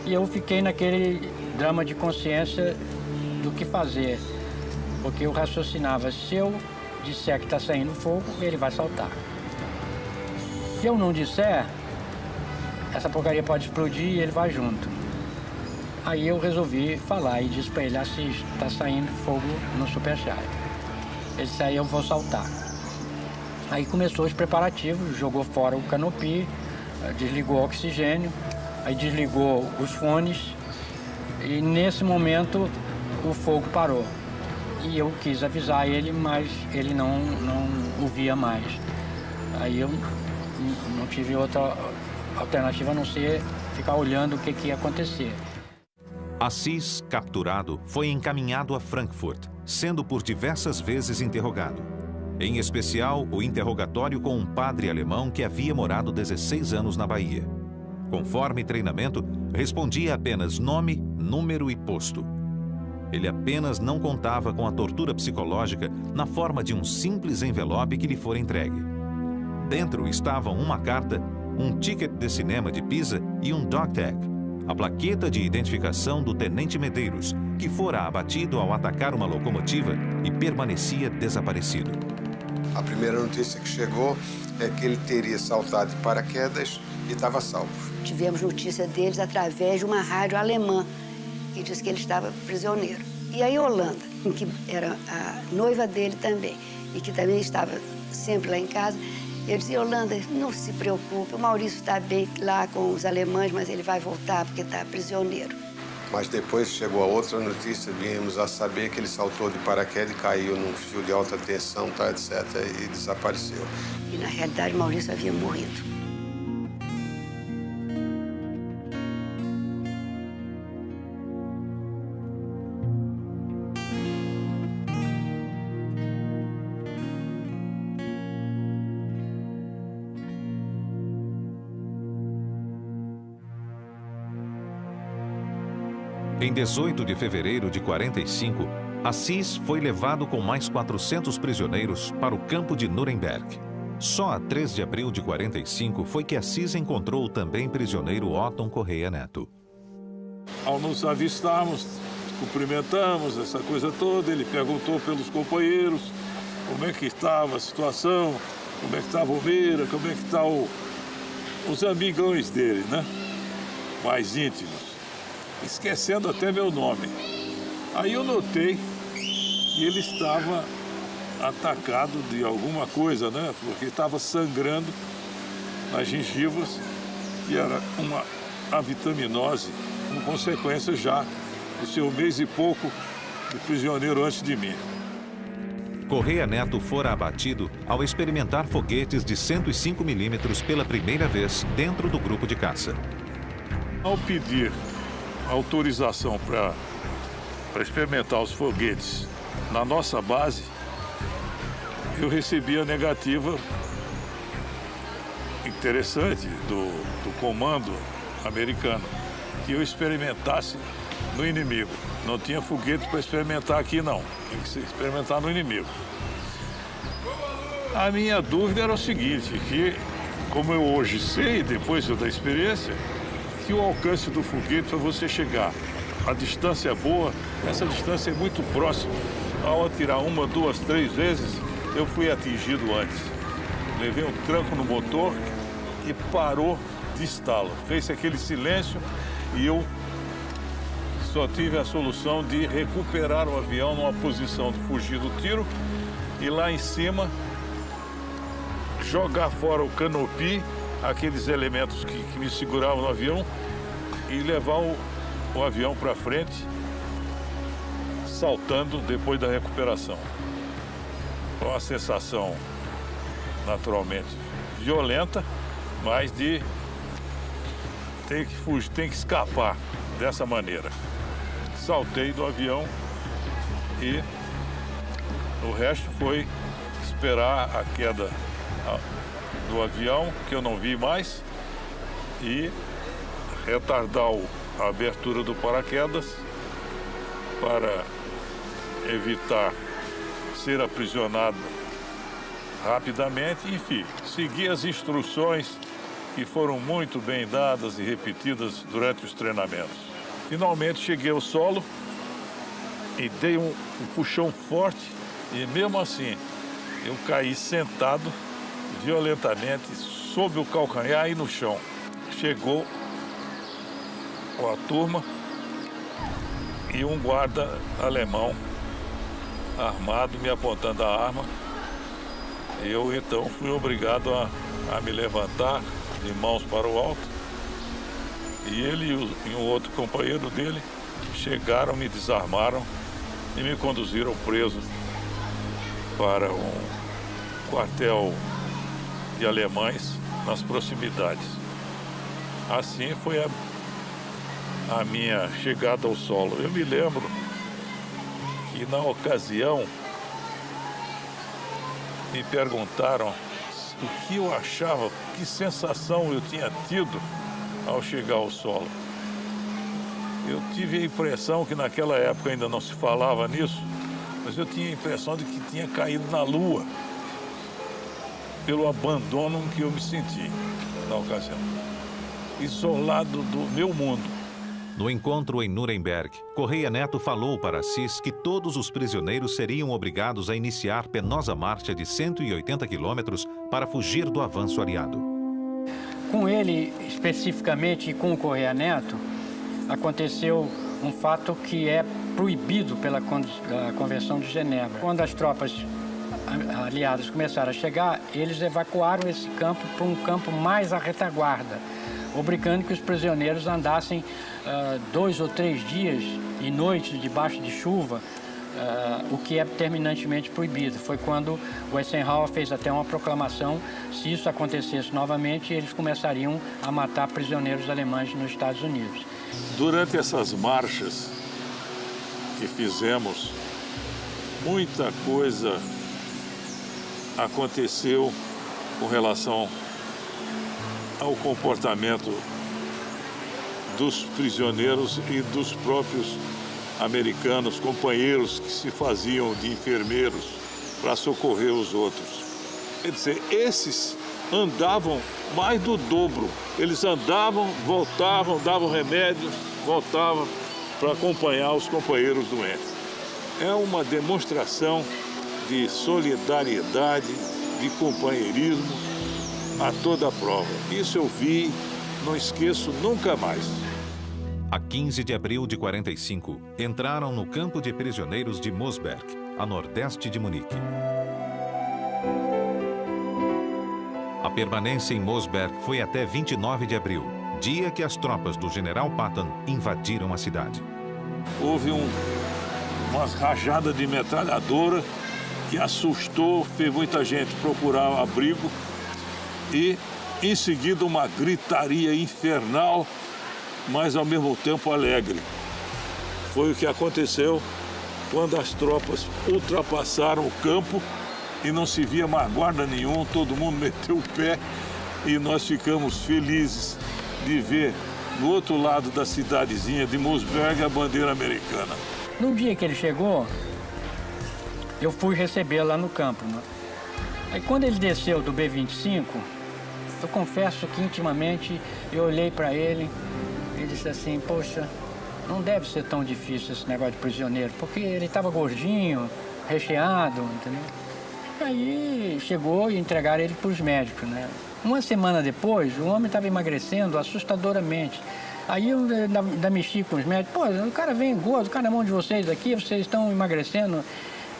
E eu fiquei naquele drama de consciência do que fazer, porque eu raciocinava, se eu disser que está saindo fogo, ele vai saltar. Se eu não disser, essa porcaria pode explodir e ele vai junto. Aí eu resolvi falar e disse para ele, assim, está saindo fogo no supercharger. Ele disse, aí eu vou saltar. Aí começou os preparativos, jogou fora o canopi, desligou o oxigênio, aí desligou os fones e nesse momento o fogo parou. E eu quis avisar ele, mas ele não ouvia mais. Aí eu não tive outra alternativa a não ser ficar olhando o que ia acontecer. Assis, capturado, foi encaminhado a Frankfurt, sendo por diversas vezes interrogado. Em especial, o interrogatório com um padre alemão que havia morado 16 anos na Bahia. Conforme treinamento, respondia apenas nome, número e posto. Ele apenas não contava com a tortura psicológica na forma de um simples envelope que lhe fora entregue. Dentro estavam uma carta, um ticket de cinema de Pisa e um dog tag, a plaqueta de identificação do tenente Medeiros, que fora abatido ao atacar uma locomotiva e permanecia desaparecido. A primeira notícia que chegou é que ele teria saltado de paraquedas e estava salvo. Tivemos notícia deles através de uma rádio alemã, que diz que ele estava prisioneiro. E a Yolanda, que era a noiva dele também, e que também estava sempre lá em casa, eu disse, Yolanda, não se preocupe, o Maurício está bem lá com os alemães, mas ele vai voltar porque está prisioneiro. Mas depois chegou a outra notícia, viemos a saber que ele saltou de paraquedas e caiu num fio de alta tensão, tá, etc., e desapareceu. E na realidade, Maurício havia morrido. Em 18 de fevereiro de 45, Assis foi levado com mais 400 prisioneiros para o campo de Nuremberg. Só a 3 de abril de 45 foi que Assis encontrou o também prisioneiro Otton Correia Neto. Ao nos avistarmos, cumprimentamos, essa coisa toda, ele perguntou pelos companheiros como é que estava a situação, como é que estava o Meira, como é que estão os amigões dele, né? Mais íntimos. Esquecendo até meu nome. Aí eu notei que ele estava atacado de alguma coisa, né? Porque estava sangrando nas gengivas, que era uma avitaminose, com consequência já do seu mês e pouco de prisioneiro antes de mim. Correia Neto fora abatido ao experimentar foguetes de 105 mm pela primeira vez dentro do grupo de caça. Ao pedir autorização para experimentar os foguetes na nossa base, eu recebi a negativa interessante do comando americano, que eu experimentasse no inimigo. Não tinha foguete para experimentar aqui, não. Tem que se experimentar no inimigo. A minha dúvida era o seguinte, que, como eu hoje sei, depois da experiência, que o alcance do foguete para você chegar, a distância é boa, essa distância é muito próxima. Ao atirar 1, 2, 3 vezes, eu fui atingido antes. Levei um tranco no motor e parou de estalo. Fez aquele silêncio e eu só tive a solução de recuperar o avião numa posição de fugir do tiro e lá em cima jogar fora o canopy, aqueles elementos que me seguravam no avião, e levar o avião para frente, saltando depois da recuperação. Foi uma sensação naturalmente violenta, mas tem que fugir, tem que escapar dessa maneira. Saltei do avião e o resto foi esperar a queda do avião, que eu não vi mais, e retardar a abertura do paraquedas para evitar ser aprisionado rapidamente. Enfim, seguir as instruções que foram muito bem dadas e repetidas durante os treinamentos. Finalmente cheguei ao solo e dei um puxão forte e mesmo assim eu caí sentado violentamente sob o calcanhar e no chão. Chegou a turma e um guarda alemão armado me apontando a arma. Eu então fui obrigado a me levantar de mãos para o alto, e ele e um outro companheiro dele chegaram, me desarmaram e me conduziram preso para um quartel de alemães nas proximidades. Assim foi a minha chegada ao solo. Eu me lembro que na ocasião me perguntaram o que eu achava, que sensação eu tinha tido ao chegar ao solo. Eu tive a impressão que naquela época ainda não se falava nisso, mas eu tinha a impressão de que tinha caído na lua, pelo abandono que eu me senti na ocasião, isolado do meu mundo. No encontro em Nuremberg, Correia Neto falou para Assis que todos os prisioneiros seriam obrigados a iniciar penosa marcha de 180 quilômetros para fugir do avanço aliado. Com ele, especificamente, e com o Correia Neto, aconteceu um fato que é proibido pela Convenção de Genebra. Quando as tropas aliadas começaram a chegar, eles evacuaram esse campo para um campo mais à retaguarda, obrigando que os prisioneiros andassem 2 ou 3 dias e noites debaixo de chuva, o que é terminantemente proibido. Foi quando o Eisenhower fez até uma proclamação: se isso acontecesse novamente, eles começariam a matar prisioneiros alemães nos Estados Unidos. Durante essas marchas que fizemos, muita coisa aconteceu com relação ao comportamento dos prisioneiros e dos próprios americanos, companheiros que se faziam de enfermeiros para socorrer os outros. Quer dizer, esses andavam mais do dobro. Eles andavam, voltavam, davam remédios, voltavam para acompanhar os companheiros doentes. É uma demonstração de solidariedade, de companheirismo a toda a prova. Isso eu vi, não esqueço nunca mais. A 15 de abril de 45, entraram no campo de prisioneiros de Mosberg, a nordeste de Munique. A permanência em Mosberg foi até 29 de abril, dia que as tropas do general Patton invadiram a cidade. Houve umas rajadas de metralhadora que assustou, fez muita gente procurar abrigo e, em seguida, uma gritaria infernal, mas ao mesmo tempo alegre. Foi o que aconteceu quando as tropas ultrapassaram o campo e não se via mais guarda nenhum, todo mundo meteu o pé e nós ficamos felizes de ver no outro lado da cidadezinha de Mossberg a bandeira americana. No dia que ele chegou, eu fui recebê-lo lá no campo, né? Aí quando ele desceu do B-25, eu confesso que intimamente eu olhei para ele e disse assim, poxa, não deve ser tão difícil esse negócio de prisioneiro, porque ele estava gordinho, recheado, entendeu? Aí chegou e entregaram ele para os médicos, né? Uma semana depois, o homem estava emagrecendo assustadoramente. Aí eu ainda mexi com os médicos, pô, o cara vem gordo, o cara na mão de vocês aqui, vocês estão emagrecendo. Ele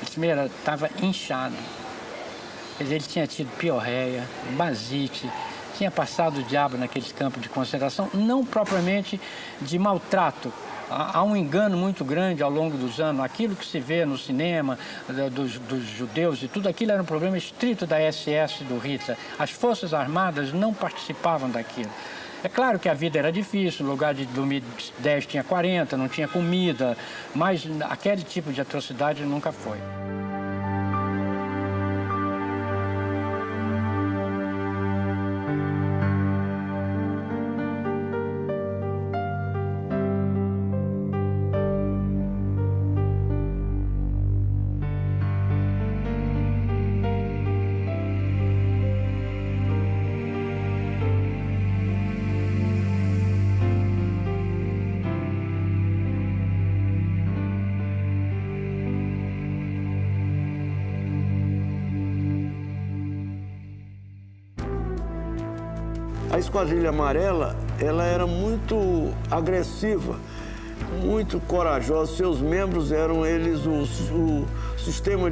disse, Meira, estava inchado. Quer dizer, ele tinha tido piorreia, basite, tinha passado o diabo naqueles campos de concentração, não propriamente de maltrato. Há um engano muito grande ao longo dos anos. Aquilo que se vê no cinema, dos judeus e tudo aquilo era um problema estrito da SS do Hitler. As Forças Armadas não participavam daquilo. É claro que a vida era difícil, no lugar de dormir 10 tinha 40, não tinha comida, mas aquele tipo de atrocidade nunca foi. A Esquadrilha Amarela, ela era muito agressiva, muito corajosa. Seus membros eram eles o sistema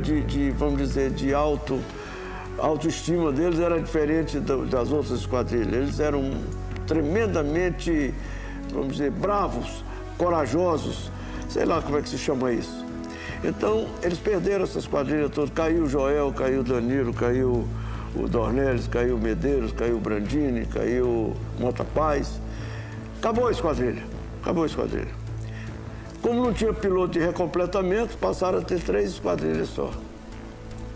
vamos dizer, de autoestima deles era diferente das outras esquadrilhas. Eles eram tremendamente, vamos dizer, bravos, corajosos, sei lá como é que se chama isso. Então, eles perderam essa esquadrilha toda. Caiu o Joel, caiu o Danilo, caiu o Dornelles, caiu o Medeiros, caiu o Brandini, caiu o Mota Paz. Acabou a esquadrilha, acabou a esquadrilha. Como não tinha piloto de recompletamento, passaram a ter 3 esquadrilhas só.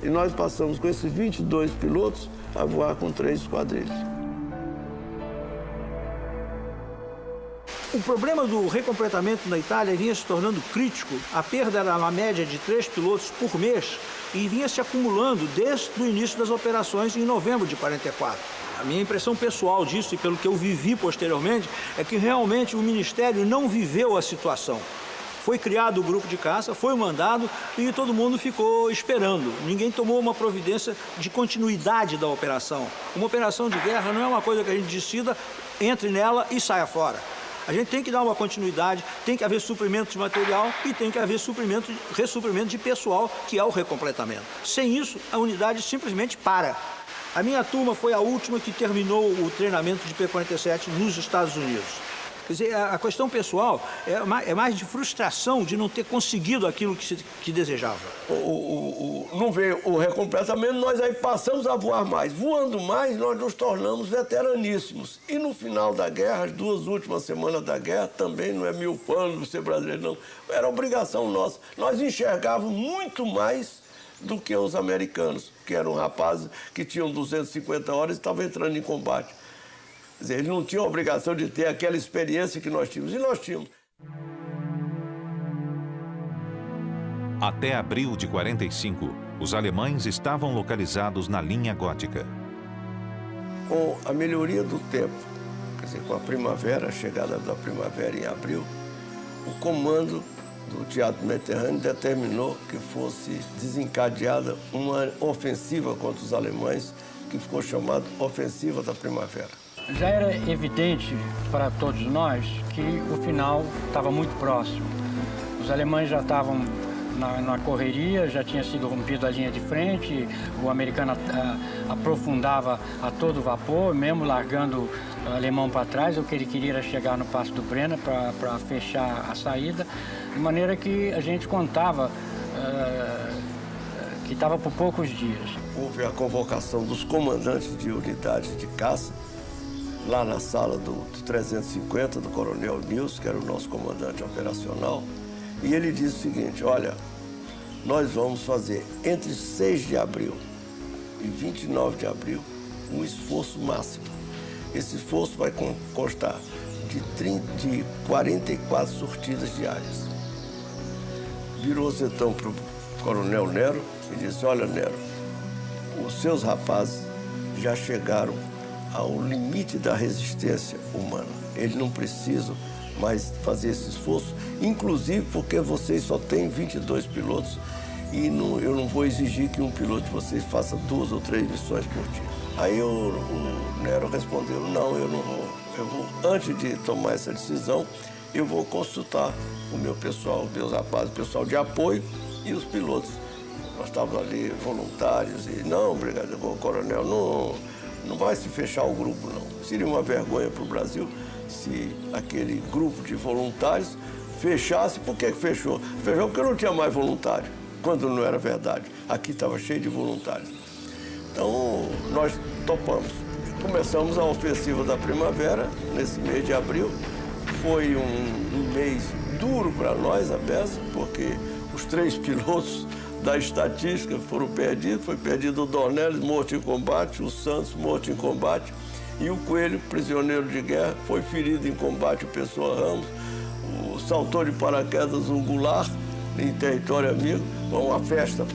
E nós passamos com esses 22 pilotos a voar com 3 esquadrilhas. O problema do recompletamento na Itália vinha se tornando crítico. A perda era uma média de 3 pilotos por mês e vinha se acumulando desde o início das operações em novembro de 44. A minha impressão pessoal disso e pelo que eu vivi posteriormente é que realmente o Ministério não viveu a situação. Foi criado o grupo de caça, foi mandado e todo mundo ficou esperando. Ninguém tomou uma providência de continuidade da operação. Uma operação de guerra não é uma coisa que a gente decida, entre nela e saia fora. A gente tem que dar uma continuidade, tem que haver suprimento de material e tem que haver ressuprimento de pessoal, que é o recompletamento. Sem isso, a unidade simplesmente para. A minha turma foi a última que terminou o treinamento de P-47 nos Estados Unidos. Quer dizer, a questão pessoal é mais de frustração de não ter conseguido aquilo que desejava. Não veio o recompletamento, nós aí passamos a voar mais. Voando mais, nós nos tornamos veteraníssimos. E no final da guerra, as 2 últimas semanas da guerra, também não é mil panos ser brasileiro, não. Era obrigação nossa. Nós enxergávamos muito mais do que os americanos, que eram rapazes que tinham 250 horas e estavam entrando em combate. Quer dizer, eles não tinham a obrigação de ter aquela experiência que nós tínhamos, e nós tínhamos. Até abril de 45, os alemães estavam localizados na linha gótica. Com a melhoria do tempo, quer dizer, com a primavera, a chegada da primavera em abril, o comando do Teatro Mediterrâneo determinou que fosse desencadeada uma ofensiva contra os alemães, que ficou chamada Ofensiva da Primavera. Já era evidente para todos nós que o final estava muito próximo. Os alemães já estavam na correria, já tinha sido rompida a linha de frente, o americano aprofundava a todo vapor, mesmo largando o alemão para trás. O que ele queria era chegar no Passo do Brenner para fechar a saída, de maneira que a gente contava que estava por poucos dias. Houve a convocação dos comandantes de unidades de caça, lá na sala do 350, do coronel Nils, que era o nosso comandante operacional, e ele disse o seguinte: olha, nós vamos fazer entre 6 de abril e 29 de abril um esforço máximo. Esse esforço vai constar de 44 sortidas diárias. Virou-se então para o coronel Nero e disse: olha, Nero, os seus rapazes já chegaram ao limite da resistência humana. Eles não precisam mais fazer esse esforço, inclusive porque vocês só têm 22 pilotos e eu não vou exigir que um piloto de vocês faça 2 ou 3 missões por dia. Aí o Nero respondeu: não, eu não vou. Eu vou, antes de tomar essa decisão, eu vou consultar o meu pessoal, meus rapazes, o pessoal de apoio e os pilotos. Nós estávamos ali voluntários e não, brigadeiro, coronel, não vai se fechar o grupo, não. Seria uma vergonha para o Brasil se aquele grupo de voluntários fechasse. Por que fechou? Fechou porque não tinha mais voluntário, quando não era verdade. Aqui estava cheio de voluntários. Então, nós topamos. Começamos a ofensiva da primavera, nesse mês de abril. Foi um mês duro para nós, a beça, porque os 3 pilotos da estatística foram perdidos. Foi perdido o Dornelles, morto em combate, o Santos, morto em combate, e o Coelho, prisioneiro de guerra, foi ferido em combate, o Pessoa Ramos. O saltou de paraquedas, o Goulart, em território amigo. Foi uma festa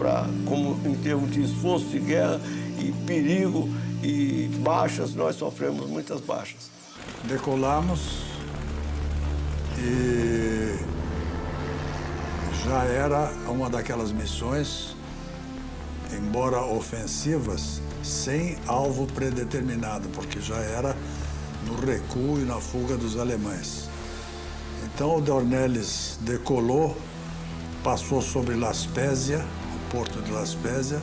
como em termos de esforço de guerra e perigo e baixas. Nós sofremos muitas baixas. Decolamos e já era uma daquelas missões, embora ofensivas, sem alvo predeterminado, porque já era no recuo e na fuga dos alemães. Então o Dornelles decolou, passou sobre La Spezia, o porto de La Spezia,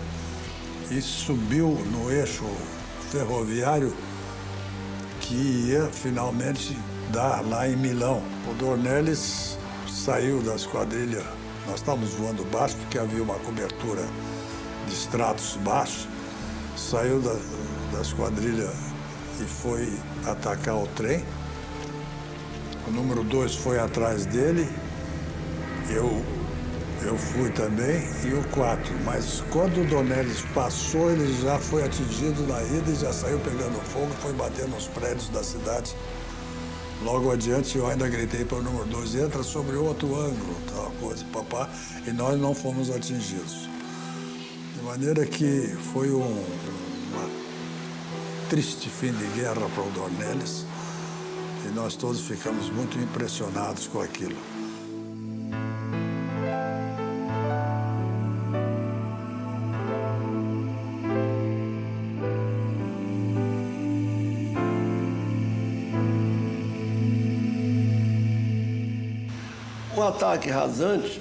e subiu no eixo ferroviário que ia finalmente dar lá em Milão. O Dornelles saiu da esquadrilha, nós estávamos voando baixo porque havia uma cobertura de estratos baixos, saiu da esquadrilha e foi atacar o trem. O número 2 foi atrás dele, eu fui também, e o 4. Mas quando o Dornelles passou, ele já foi atingido na ida e já saiu pegando fogo, foi bater nos prédios da cidade. Logo adiante, eu ainda gritei para o número 2, entra sobre outro ângulo, tal coisa, papá, e nós não fomos atingidos. De maneira que foi uma triste fim de guerra para o Dornelles, e nós todos ficamos muito impressionados com aquilo. O ataque rasante,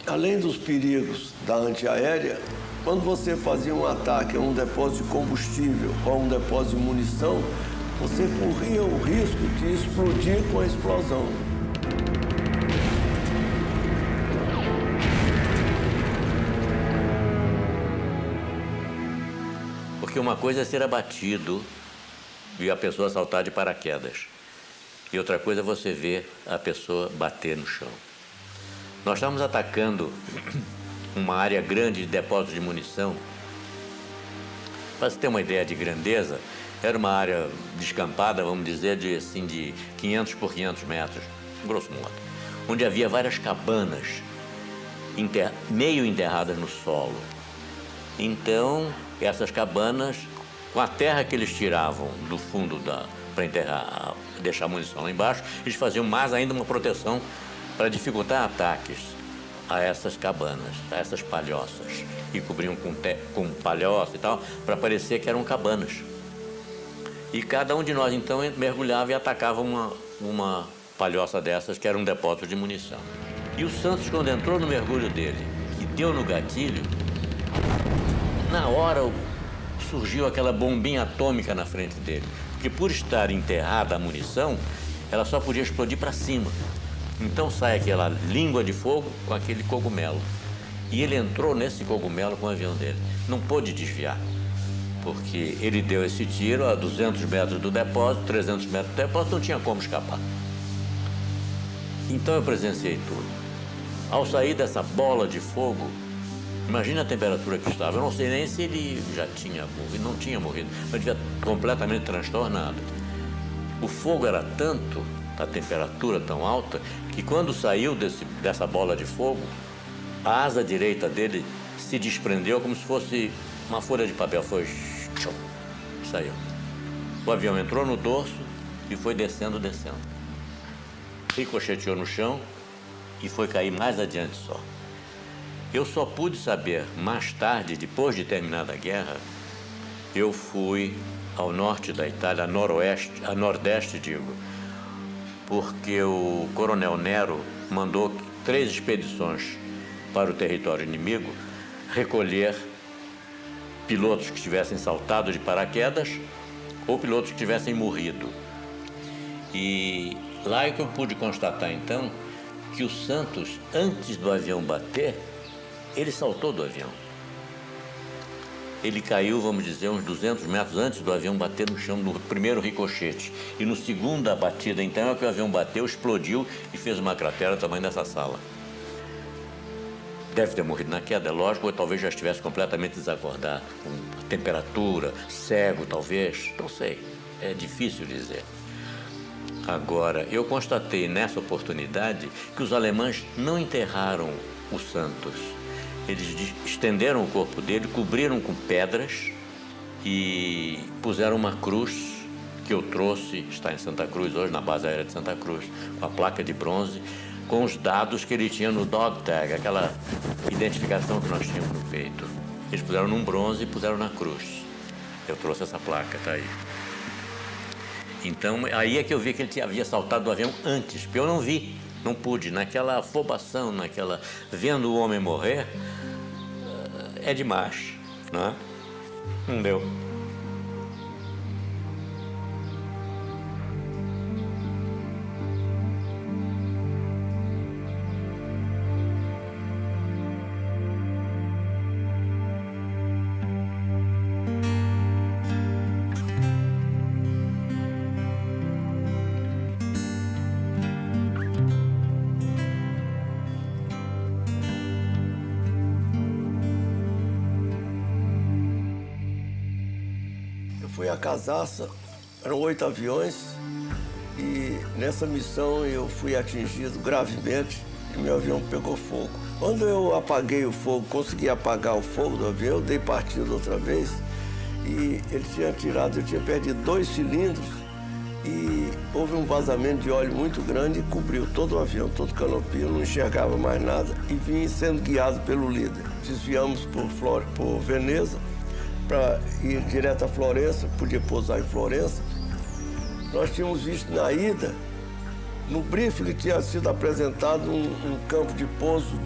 além dos perigos da antiaérea, quando você fazia um ataque a um depósito de combustível ou a um depósito de munição, você corria o risco de explodir com a explosão. Porque uma coisa é ser abatido e a pessoa saltar de paraquedas. E outra coisa é você ver a pessoa bater no chão. Nós estávamos atacando uma área grande de depósito de munição. Para você ter uma ideia de grandeza, era uma área descampada, vamos dizer, de 500 por 500 metros, grosso modo, onde havia várias cabanas meio enterradas no solo. Então, essas cabanas, com a terra que eles tiravam do fundo para enterrar, deixar a munição lá embaixo, eles faziam mais ainda uma proteção para dificultar ataques a essas cabanas, a essas palhoças, e cobriam com palhoça e tal, para parecer que eram cabanas. E cada um de nós, então, mergulhava e atacava uma palhoça dessas, que era um depósito de munição. E o Santos, quando entrou no mergulho dele e deu no gatilho, na hora surgiu aquela bombinha atômica na frente dele. Porque por estar enterrada a munição, ela só podia explodir para cima. Então sai aquela língua de fogo com aquele cogumelo. E ele entrou nesse cogumelo com o avião dele. Não pôde desviar, porque ele deu esse tiro a 200 metros do depósito, 300 metros do depósito, não tinha como escapar. Então eu presenciei tudo. Ao sair dessa bola de fogo, Imagina a temperatura que estava. Eu não sei nem se ele já tinha morrido, não tinha morrido, mas devia completamente transtornado. O fogo era tanto, a temperatura tão alta, que quando saiu dessa bola de fogo, a asa direita dele se desprendeu como se fosse uma folha de papel. Foi... saiu. O avião entrou no dorso e foi descendo. Ricocheteou no chão e foi cair mais adiante só. Eu só pude saber mais tarde, depois de terminada a guerra, eu fui ao norte da Itália, a nordeste, digo, porque o coronel Nero mandou 3 expedições para o território inimigo recolher pilotos que tivessem saltado de paraquedas ou pilotos que tivessem morrido. E lá é que eu pude constatar, então, que o Santos, antes do avião bater, ele saltou do avião. Ele caiu, vamos dizer, uns 200 metros antes do avião bater no chão, no primeiro ricochete. E no segunda batida, então, é que o avião bateu, explodiu e fez uma cratera do tamanho dessa sala. Deve ter morrido na queda, é lógico, ou talvez já estivesse completamente desacordado, com temperatura, cego, talvez, não sei. É difícil dizer. Agora, eu constatei nessa oportunidade que os alemães não enterraram o Santos. Eles estenderam o corpo dele, cobriram com pedras e puseram uma cruz que eu trouxe, está em Santa Cruz hoje, na base aérea de Santa Cruz, com a placa de bronze, com os dados que ele tinha no dog tag, aquela identificação que nós tínhamos no peito. Eles puseram num bronze e puseram na cruz. Eu trouxe essa placa, tá aí. Então, aí é que eu vi que ele havia saltado do avião antes, porque eu não vi. Não pude, naquela afobação, vendo o homem morrer, é demais, não é? Não deu. Foi a Casaça, eram 8 aviões e nessa missão eu fui atingido gravemente e meu avião pegou fogo. Quando eu apaguei o fogo, consegui apagar o fogo do avião, eu dei partida outra vez e ele tinha tirado, eu tinha perdido 2 cilindros e houve um vazamento de óleo muito grande e cobriu todo o avião, todo o canopio, eu não enxergava mais nada e vim sendo guiado pelo líder. Desviamos por Veneza, para ir direto a Florença, podia pousar em Florença. Nós tínhamos visto na ida, no briefing tinha sido apresentado um campo de pouso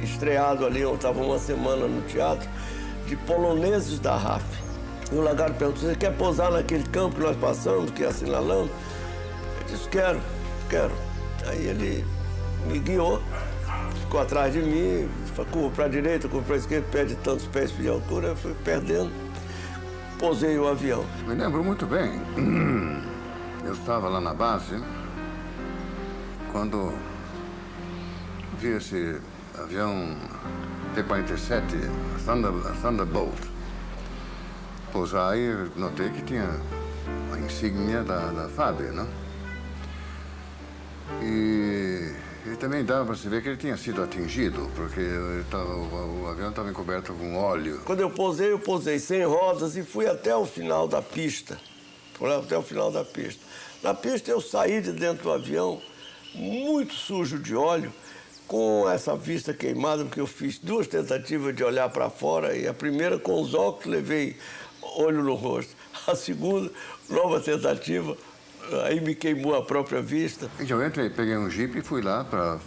estreado ali, eu estava uma semana no teatro, de poloneses da RAF. E o lagarto perguntou, você quer pousar naquele campo que nós passamos, que assinalamos? Eu disse, quero. Aí ele me guiou, ficou atrás de mim, curva para a direita, curva para a esquerda, perde tantos pés de altura, eu fui perdendo, pousei o avião. Me lembro muito bem. Eu estava lá na base quando vi esse avião T-47, Thunderbolt, pousar e notei que tinha a insígnia da FAB, né? E também dava para se ver que ele tinha sido atingido, porque o avião estava encoberto com óleo. Quando eu pousei sem rodas e fui até o final da pista. Na pista eu saí de dentro do avião, muito sujo de óleo, com essa vista queimada, porque eu fiz 2 tentativas de olhar para fora, e a primeira com os óculos levei olho no rosto. A segunda, nova tentativa, aí me queimou a própria vista. Então eu entrei, peguei um jipe e fui lá para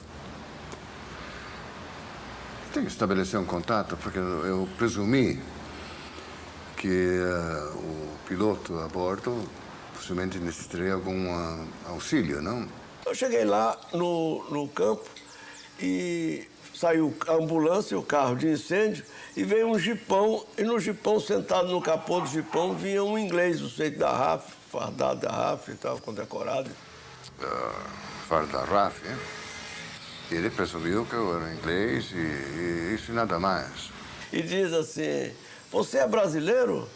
estabelecer um contato, porque eu presumi que o piloto a bordo possivelmente necessitaria algum auxílio, não? Eu cheguei lá no campo e saiu a ambulância, o carro de incêndio, e veio um jipão, e no jipão, sentado no capô do jipão, vinha um inglês, o sujeito da RAF, fardado da RAF, estava condecorado. Farda da RAF, hein? Ele percebeu que eu era inglês e isso e nada mais. E diz assim, você é brasileiro?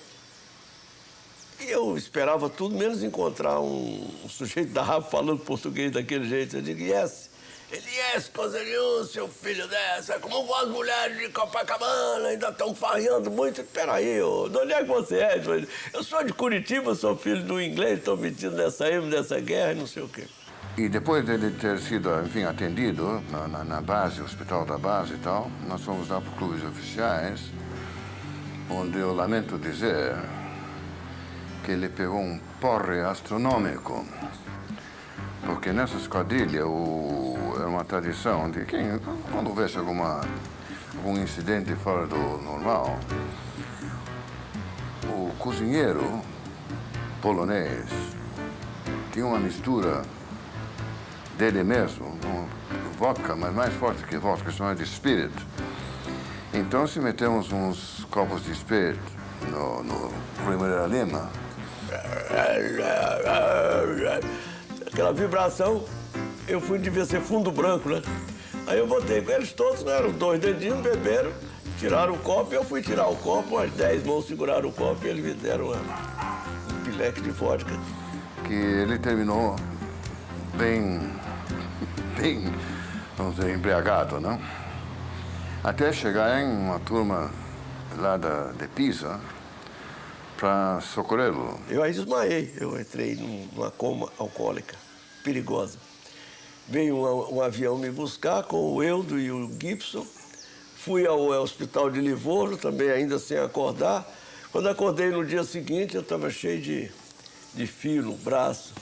E eu esperava tudo, menos encontrar um sujeito da rapa falando português daquele jeito. Eu digo, yes. Ele, yes, coisa nenhuma, seu filho dessa. Como vão as mulheres de Copacabana, ainda estão farreando muito. Peraí, de onde é que você é? Eu sou de Curitiba, sou filho do inglês, estou metido nessa guerra e não sei o quê. E depois dele ter sido, enfim, atendido na base, hospital da base e tal, nós fomos lá para clubes oficiais, onde eu lamento dizer que ele pegou um porre astronômico. Porque nessa esquadrilha era uma tradição de quem, quando houvesse algum incidente fora do normal, o cozinheiro polonês tinha uma mistura dele mesmo, vodka, mas mais forte que vodka, chamada de spirit. Então, se metemos uns copos de spirit no Primeira Lima, aquela vibração, eu devia ser fundo branco, né? Aí eu botei com eles todos, né? Eram 2 dedinhos, beberam, tiraram o copo, e eu fui tirar o copo, as 10 mãos seguraram o copo e eles me deram um pileque de vodka. Que ele terminou bem, vamos dizer, embriagado, não? Até chegar em uma turma lá de Pisa para socorrê-lo. Eu aí desmaiei, eu entrei numa coma alcoólica, perigosa. Veio um avião me buscar com o Eudo e o Gibson. Fui ao hospital de Livorno, também ainda sem acordar. Quando acordei no dia seguinte, eu estava cheio de fio no braço.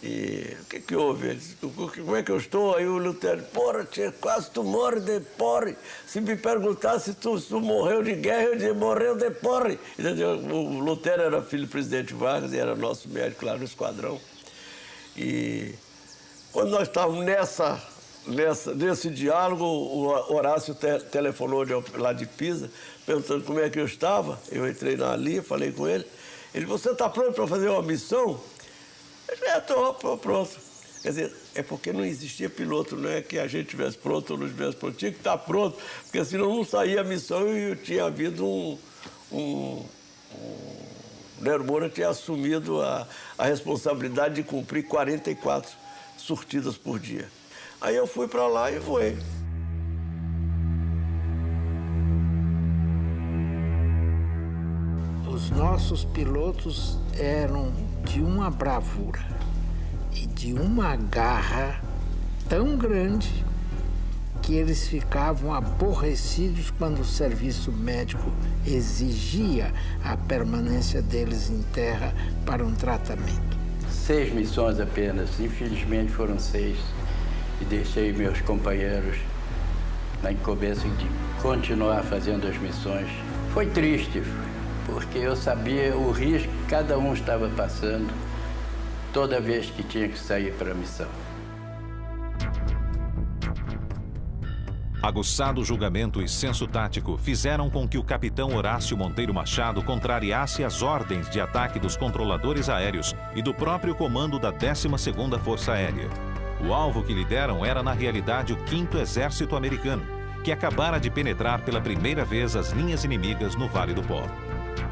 E o que houve? Ele disse, como é que eu estou? Aí o Lutero, porra, tia, quase tu morre de porre. Se me perguntasse se tu morreu de guerra, eu dizia, morreu de porre. O Lutero era filho do presidente Vargas e era nosso médico lá no esquadrão. E quando nós estávamos nesse diálogo, o Horácio telefonou lá de Pisa, perguntando como é que eu estava. Eu entrei na linha, falei com ele. Ele, você está pronto para fazer uma missão? Eu estou pronto. Quer dizer, é porque não existia piloto, não é que a gente estivesse pronto ou não estivesse pronto. Tinha que estar pronto, porque senão não saía a missão e tinha havido o Nero Moura tinha assumido a responsabilidade de cumprir 44 sortidas por dia. Aí eu fui para lá e voei. Os nossos pilotos eram de uma bravura e de uma garra tão grande que eles ficavam aborrecidos quando o serviço médico exigia a permanência deles em terra para um tratamento. 6 missões apenas, infelizmente foram 6, e deixei meus companheiros na incumbência de continuar fazendo as missões. Foi triste, porque eu sabia o risco que cada um estava passando toda vez que tinha que sair para a missão. Aguçado julgamento e senso tático fizeram com que o capitão Horácio Monteiro Machado contrariasse as ordens de ataque dos controladores aéreos e do próprio comando da 12ª Força Aérea. O alvo que lhe deram era, na realidade, o 5º Exército Americano, que acabara de penetrar pela primeira vez as linhas inimigas no Vale do Pó.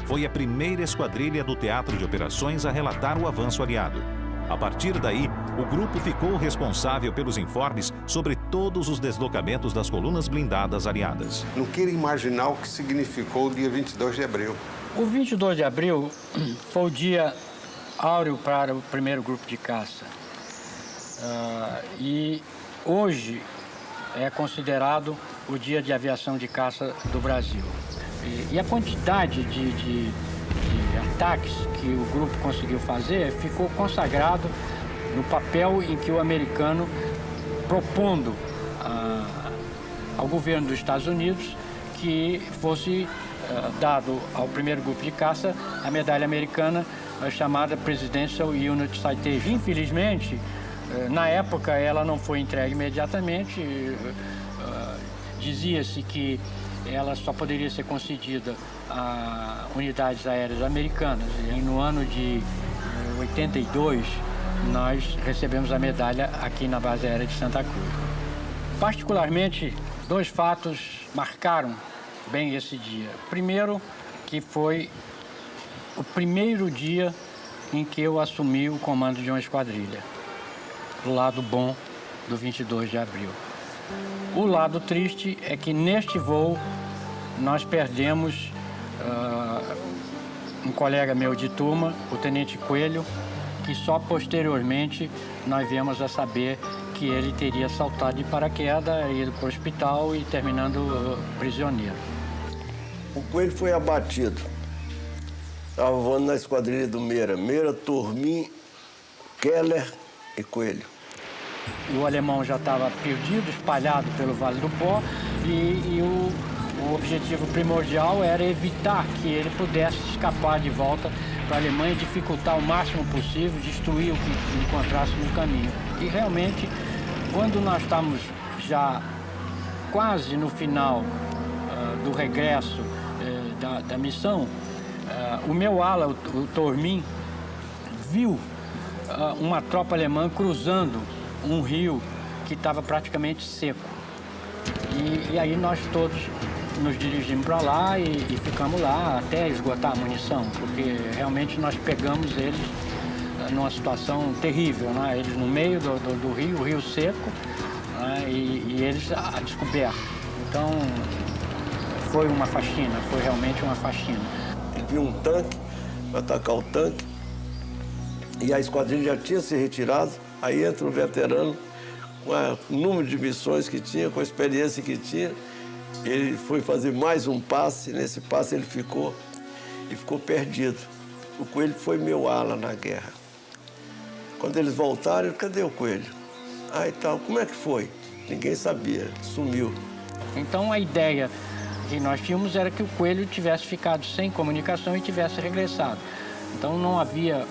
Foi a primeira esquadrilha do teatro de operações a relatar o avanço aliado. A partir daí, o grupo ficou responsável pelos informes sobre todos os deslocamentos das colunas blindadas aliadas. Não quero imaginar o que significou o dia 22 de abril. O 22 de abril foi o dia áureo para o primeiro grupo de caça. E hoje é considerado o dia de aviação de caça do Brasil. E a quantidade de ataques que o grupo conseguiu fazer ficou consagrado no papel em que o americano, propondo ao governo dos Estados Unidos que fosse dado ao primeiro grupo de caça a medalha americana chamada Presidential Unit Citation. Infelizmente, na época ela não foi entregue imediatamente. Dizia-se que ela só poderia ser concedida a unidades aéreas americanas. E no ano de 82, nós recebemos a medalha aqui na base aérea de Santa Cruz. Particularmente, 2 fatos marcaram bem esse dia. Primeiro, que foi o primeiro dia em que eu assumi o comando de uma esquadrilha, do lado bom do 22 de abril. O lado triste é que neste voo nós perdemos um colega meu de turma, o Tenente Coelho, que só posteriormente nós viemos a saber que ele teria saltado de paraquedas, ido para o hospital e terminando prisioneiro. O Coelho foi abatido. Estava voando na esquadrilha do Meira. Meira, Turmin, Keller e Coelho. O alemão já estava perdido, espalhado pelo Vale do Pó, e o objetivo primordial era evitar que ele pudesse escapar de volta para a Alemanha, dificultar o máximo possível, destruir o que encontrasse no caminho. E realmente, quando nós estávamos já quase no final do regresso da missão, o meu ala, o Turmin, viu uma tropa alemã cruzando um rio que estava praticamente seco. E aí nós todos nos dirigimos para lá e ficamos lá até esgotar a munição, porque realmente nós pegamos eles numa situação terrível, né? Eles no meio do rio, o rio seco, né? E eles a descoberto. Então foi uma faxina, foi realmente uma faxina. Ele viu um tanque, para atacar o tanque, e a esquadrilha já tinha se retirado. Aí entra um veterano, com o número de missões que tinha, com a experiência que tinha. Ele foi fazer mais um passe, nesse passe ele ficou perdido. O Coelho foi meu ala na guerra. Quando eles voltaram, cadê o Coelho? Ah, e tal, como é que foi? Ninguém sabia, sumiu. Então a ideia que nós tínhamos era que o Coelho tivesse ficado sem comunicação e tivesse regressado. Então não havia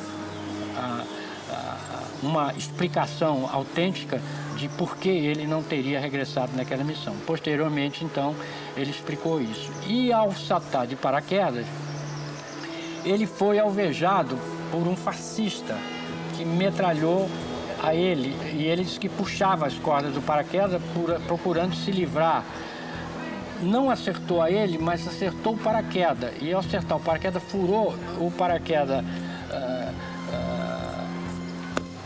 uma explicação autêntica de por que ele não teria regressado naquela missão. Posteriormente, então, ele explicou isso. E ao saltar de paraquedas, ele foi alvejado por um fascista que metralhou a ele. E ele disse que puxava as cordas do paraquedas procurando se livrar. Não acertou a ele, mas acertou o paraquedas. E ao acertar o paraquedas, furou o paraquedas,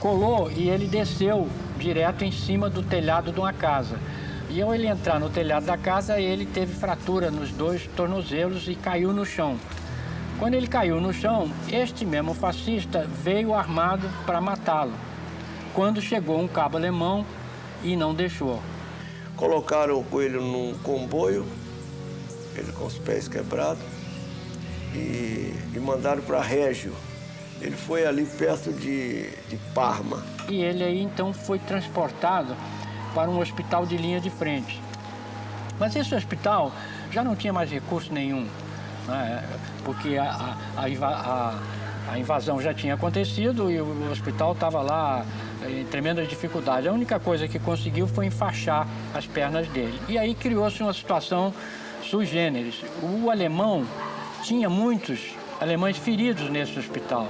colou e ele desceu direto em cima do telhado de uma casa. E ao ele entrar no telhado da casa, ele teve fratura nos 2 tornozelos e caiu no chão. Quando ele caiu no chão, este mesmo fascista veio armado para matá-lo. Quando chegou um cabo alemão e não deixou. Colocaram o Coelho num comboio, ele com os pés quebrados, e mandaram para Régio. Ele foi ali perto de Parma. E ele aí então foi transportado para um hospital de linha de frente. Mas esse hospital já não tinha mais recurso nenhum, né? Porque a invasão já tinha acontecido e o hospital estava lá em tremenda dificuldade. A única coisa que conseguiu foi enfaixar as pernas dele. E aí criou-se uma situação sui generis. O alemão tinha muitos alemães feridos nesse hospital.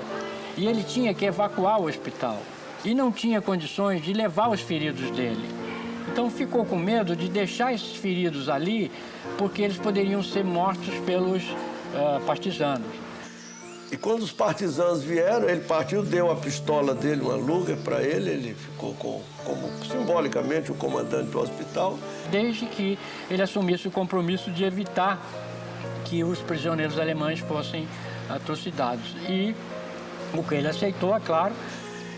E ele tinha que evacuar o hospital. E não tinha condições de levar os feridos dele. Então ficou com medo de deixar esses feridos ali, porque eles poderiam ser mortos pelos partisanos. E quando os partisanos vieram, ele partiu, deu a pistola dele, uma Luger para ele, ele ficou como simbolicamente o comandante do hospital. Desde que ele assumisse o compromisso de evitar que os prisioneiros alemães fossem atrocidades. E o que ele aceitou, é claro.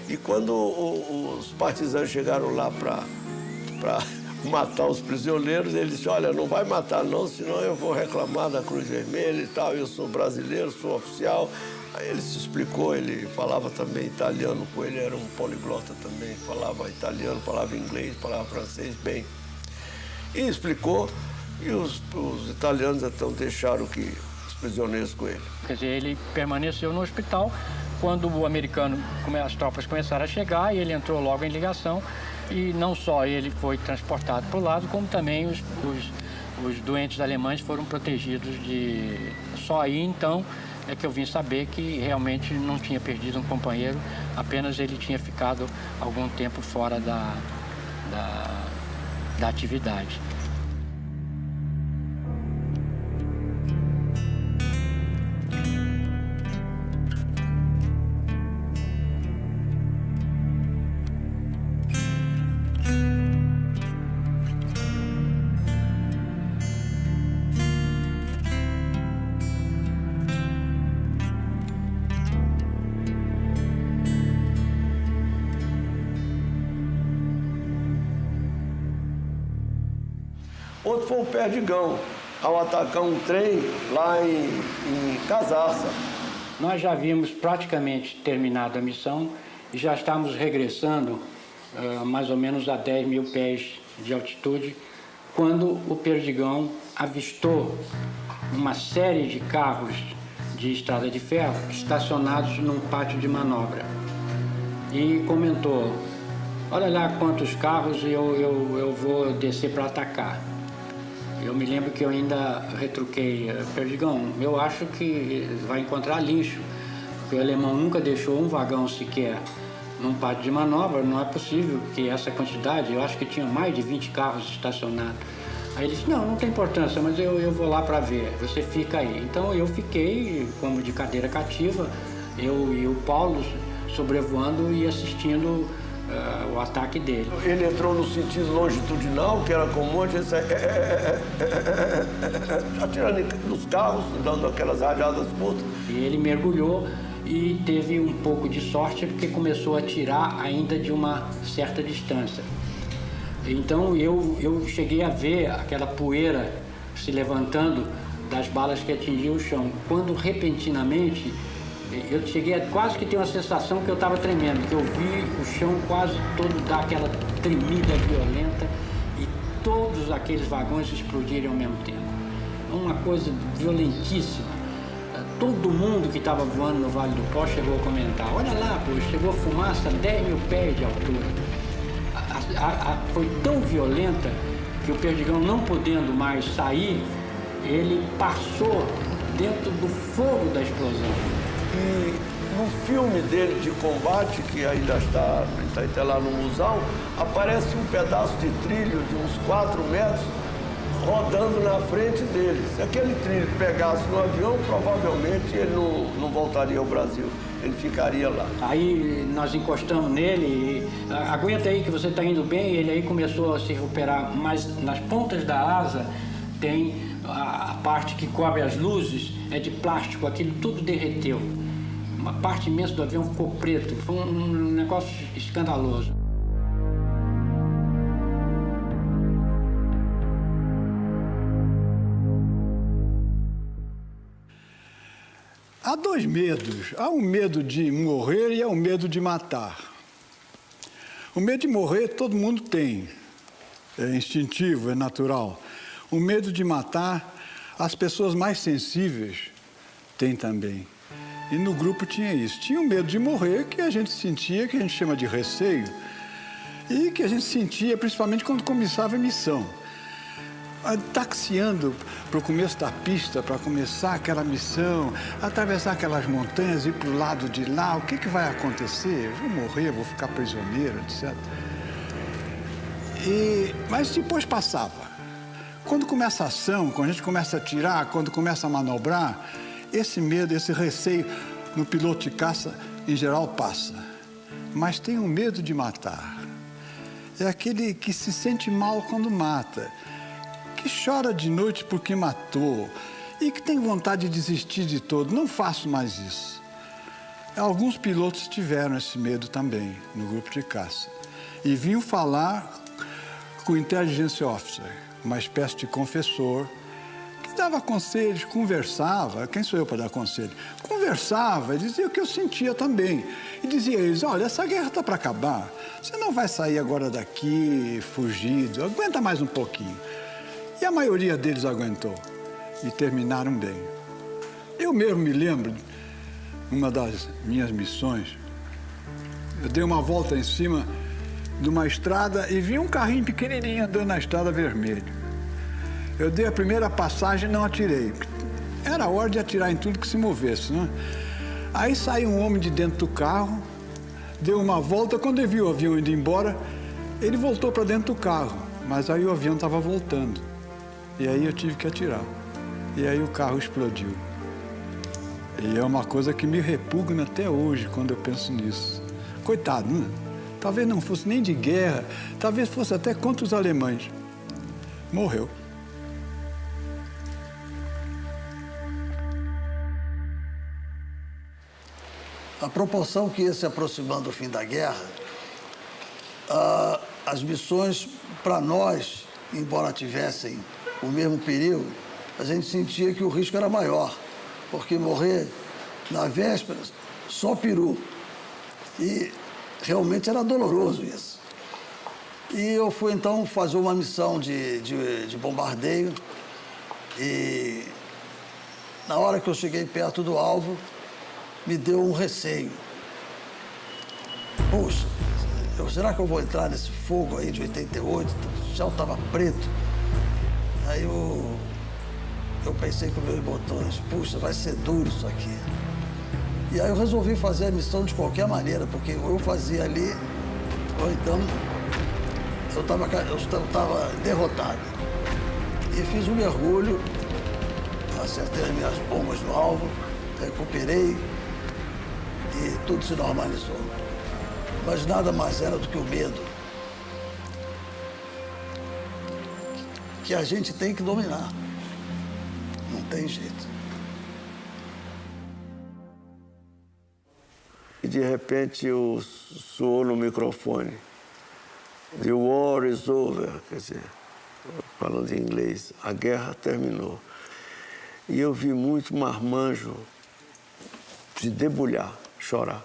E quando os partisanos chegaram lá para matar os prisioneiros, ele disse, olha, não vai matar não, senão eu vou reclamar da Cruz Vermelha e tal, eu sou brasileiro, sou oficial. Aí ele se explicou, ele falava também italiano, com ele era um poliglota também, falava italiano, falava inglês, falava francês bem. E explicou, e os italianos então deixaram os prisioneiros com ele. Quer dizer, ele permaneceu no hospital. Quando o americano, as tropas começaram a chegar, ele entrou logo em ligação e não só ele foi transportado para o lado, como também os doentes alemães foram protegidos de... Só aí, então, é que eu vim saber que realmente não tinha perdido um companheiro, apenas ele tinha ficado algum tempo fora da atividade. Outro foi o Perdigão, ao atacar um trem lá em Casarça. Nós já havíamos praticamente terminado a missão e já estávamos regressando mais ou menos a 10 mil pés de altitude, quando o Perdigão avistou uma série de carros de estrada de ferro estacionados num pátio de manobra. E comentou: olha lá quantos carros, eu vou descer para atacar. Eu me lembro que eu ainda retruquei: Perdigão, eu acho que vai encontrar lixo, porque o alemão nunca deixou um vagão sequer num pátio de manobra, não é possível que essa quantidade, eu acho que tinha mais de 20 carros estacionados. Aí ele disse: não tem importância, mas eu vou lá para ver, você fica aí. Então eu fiquei como de cadeira cativa, eu e o Paulo sobrevoando e assistindo o ataque dele. Ele entrou no sentido longitudinal, que era comum, a gente atirando nos carros, dando aquelas rajadas curtas. E ele mergulhou e teve um pouco de sorte, porque começou a atirar ainda de uma certa distância. Então eu cheguei a ver aquela poeira se levantando das balas que atingiam o chão, quando repentinamente eu cheguei a quase que ter uma sensação que eu estava tremendo, que eu vi o chão quase todo dar aquela tremida violenta e todos aqueles vagões explodirem ao mesmo tempo. Uma coisa violentíssima. Todo mundo que estava voando no Vale do Pó chegou a comentar: olha lá, pô, chegou a fumaça a 10 mil pés de altura. Foi tão violenta que o Perdigão, não podendo mais sair, ele passou dentro do fogo da explosão. E no filme dele de combate, que ainda está lá no museu, aparece um pedaço de trilho de uns 4 metros rodando na frente dele. Se aquele trilho pegasse no avião, provavelmente ele não voltaria ao Brasil, ele ficaria lá. Aí nós encostamos nele e aguenta aí que você está indo bem. Ele aí começou a se recuperar, mas nas pontas da asa tem a parte que cobre as luzes, é de plástico, aquilo tudo derreteu. Uma parte imensa do avião ficou preto, foi um negócio escandaloso. Há dois medos. Há um medo de morrer e há um medo de matar. O medo de morrer todo mundo tem. É instintivo, é natural. O medo de matar, as pessoas mais sensíveis têm também. E no grupo tinha isso. Tinha o medo de morrer, que a gente sentia, que a gente chama de receio, e que a gente sentia principalmente quando começava a missão. Taxiando para o começo da pista, para começar aquela missão, atravessar aquelas montanhas, ir para o lado de lá, o que vai acontecer? Eu vou morrer, vou ficar prisioneiro, etc. Mas depois passava. Quando começa a ação, quando a gente começa a atirar, quando começa a manobrar, esse medo, esse receio no piloto de caça, em geral, passa. Mas tem um medo de matar. É aquele que se sente mal quando mata, que chora de noite porque matou e que tem vontade de desistir de todo. Não faço mais isso. Alguns pilotos tiveram esse medo também no grupo de caça e vinham falar com o Intelligence Officer, uma espécie de confessor, que dava conselhos, conversava. Quem sou eu para dar conselho? Conversava, dizia o que eu sentia também. E dizia a eles: olha, essa guerra está para acabar. Você não vai sair agora daqui fugido. Aguenta mais um pouquinho. E a maioria deles aguentou. E terminaram bem. Eu mesmo me lembro, numa das minhas missões, eu dei uma volta em cima de uma estrada e vi um carrinho pequenininho andando na estrada vermelha. Eu dei a primeira passagem e não atirei. Era hora de atirar em tudo que se movesse, né? Aí saiu um homem de dentro do carro, deu uma volta. Quando ele viu o avião indo embora, ele voltou para dentro do carro. Mas aí o avião estava voltando. E aí eu tive que atirar. E aí o carro explodiu. E é uma coisa que me repugna até hoje quando eu penso nisso. Coitado, né? Talvez não fosse nem de guerra, talvez fosse até contra os alemães. Morreu. A proporção que ia se aproximando do fim da guerra, as missões, para nós, embora tivessem o mesmo perigo, a gente sentia que o risco era maior, porque morrer na véspera, só peru. E realmente era doloroso isso. E eu fui, então, fazer uma missão de bombardeio e, na hora que eu cheguei perto do alvo, me deu um receio. Puxa, será que eu vou entrar nesse fogo aí de 88? O céu estava preto. Aí eu pensei com meus botões, puxa, vai ser duro isso aqui. E aí eu resolvi fazer a missão de qualquer maneira, porque eu fazia ali, ou então eu estava derrotado. E fiz um mergulho, acertei as minhas bombas no alvo, recuperei, e tudo se normalizou. Mas nada mais era do que o medo, que a gente tem que dominar. Não tem jeito. E de repente soou no microfone: "The war is over", quer dizer, falando em inglês, a guerra terminou. E eu vi muito marmanjo se debulhar, chorar.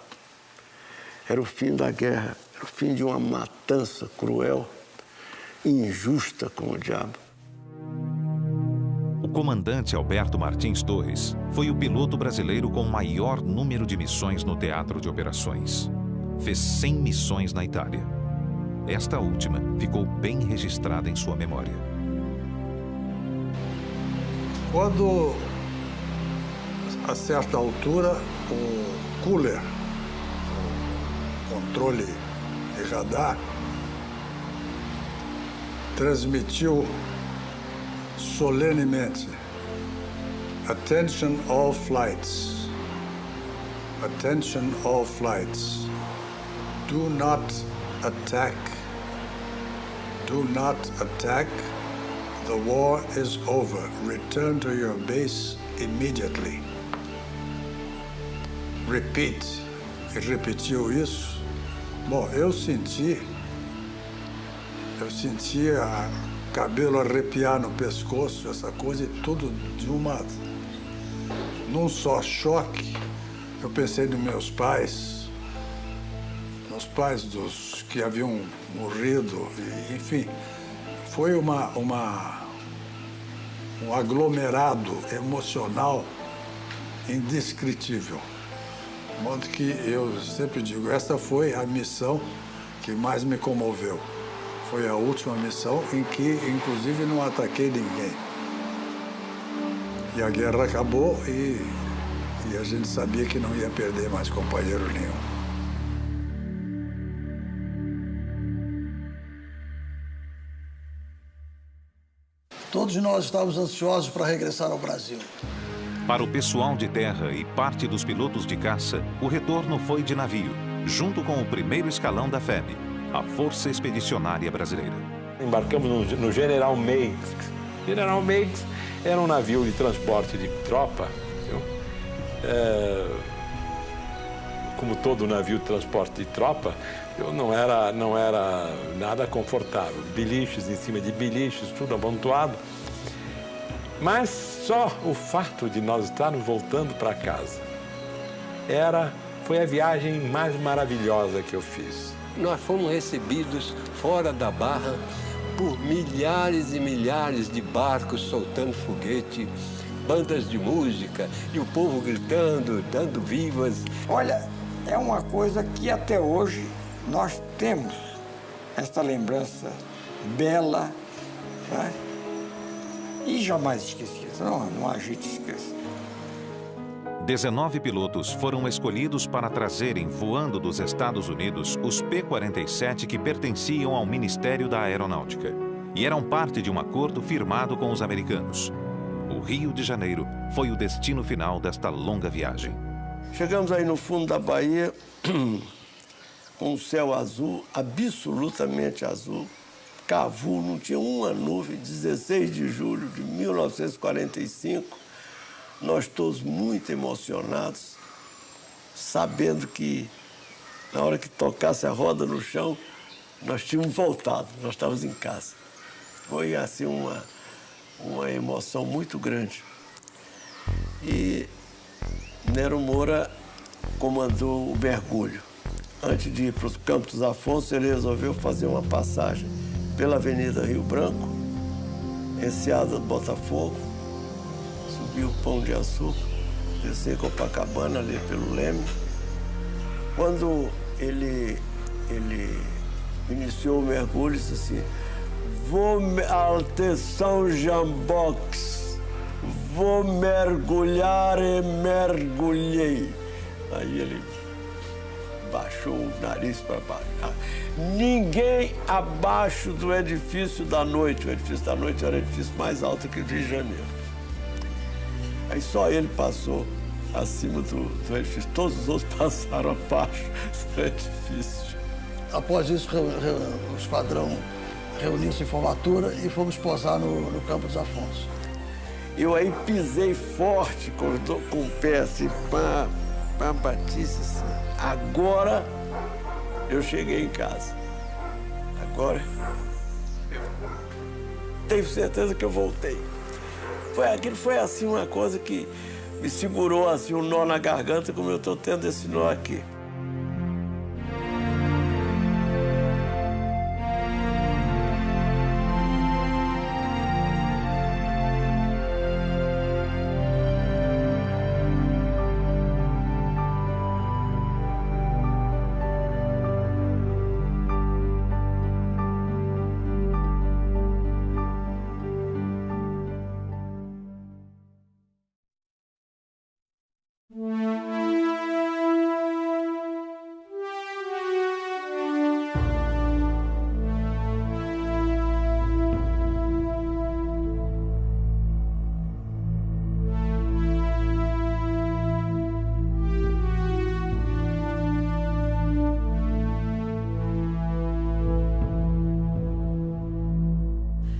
Era o fim da guerra, era o fim de uma matança cruel, injusta como o diabo. O comandante Alberto Martins Torres foi o piloto brasileiro com maior número de missões no teatro de operações. Fez 100 missões na Itália. Esta última ficou bem registrada em sua memória. Quando, a certa altura, o cooler, o controle de radar, transmitiu solenemente: "Attention all flights. Attention all flights. Do not attack. Do not attack. The war is over. Return to your base immediately." Repeat. E repetiu isso. Bom, eu sentia cabelo arrepiar no pescoço, essa coisa, e tudo num só choque. Eu pensei nos meus pais dos que haviam morrido, enfim, foi um aglomerado emocional indescritível. De modo que eu sempre digo, essa foi a missão que mais me comoveu. Foi a última missão em que, inclusive, não ataquei ninguém. E a guerra acabou e a gente sabia que não ia perder mais companheiro nenhum. Todos nós estávamos ansiosos para regressar ao Brasil. Para o pessoal de terra e parte dos pilotos de caça, o retorno foi de navio, junto com o primeiro escalão da FEB, a Força Expedicionária Brasileira. Embarcamos no General Meigs. General Meigs era um navio de transporte de tropa, viu? Como todo navio de transporte de tropa, não era nada confortável. Biliches em cima de biliches, tudo amontoado. Mas só o fato de nós estarmos voltando para casa foi a viagem mais maravilhosa que eu fiz. Nós fomos recebidos fora da Barra por milhares e milhares de barcos soltando foguete, bandas de música e o povo gritando, dando vivas. Olha, é uma coisa que até hoje nós temos esta lembrança bela, né? E jamais esquecida. Não há jeito de esquecer. 19 pilotos foram escolhidos para trazerem, voando dos Estados Unidos, os P-47 que pertenciam ao Ministério da Aeronáutica. e eram parte de um acordo firmado com os americanos. O Rio de Janeiro foi o destino final desta longa viagem. Chegamos aí no fundo da Bahia, com o céu azul, absolutamente azul. Cavu, não tinha uma nuvem, 16 de julho de 1945. Nós todos muito emocionados, sabendo que na hora que tocasse a roda no chão, nós tínhamos voltado, nós estávamos em casa. Foi assim uma emoção muito grande. E Nero Moura comandou o mergulho. Antes de ir para os Campos dos Afonso, ele resolveu fazer uma passagem pela Avenida Rio Branco, Enseada do Botafogo, subir o Pão de Açúcar, descer Copacabana, ali pelo Leme. Quando ele iniciou o mergulho, disse assim: vou até São Jambox, vou mergulhar e mergulhei. Aí ele baixou o nariz para baixo. Ninguém abaixo do edifício da noite. O edifício da noite era o edifício mais alto que o Rio de Janeiro. Aí só ele passou acima do edifício. Todos os outros passaram abaixo do edifício. Após isso, o esquadrão reuniu-se em formatura e fomos posar no Campo dos Afonso. Eu aí pisei forte com o pé assim, Batista, assim. Agora eu cheguei em casa. Agora eu tenho certeza que eu voltei. Aquilo foi assim uma coisa que me segurou assim um nó na garganta, como eu estou tendo esse nó aqui.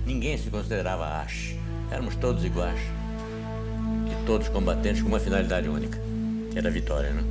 Ninguém se considerava ache. Éramos todos iguais. E todos combatentes com uma finalidade única, que era a vitória, né?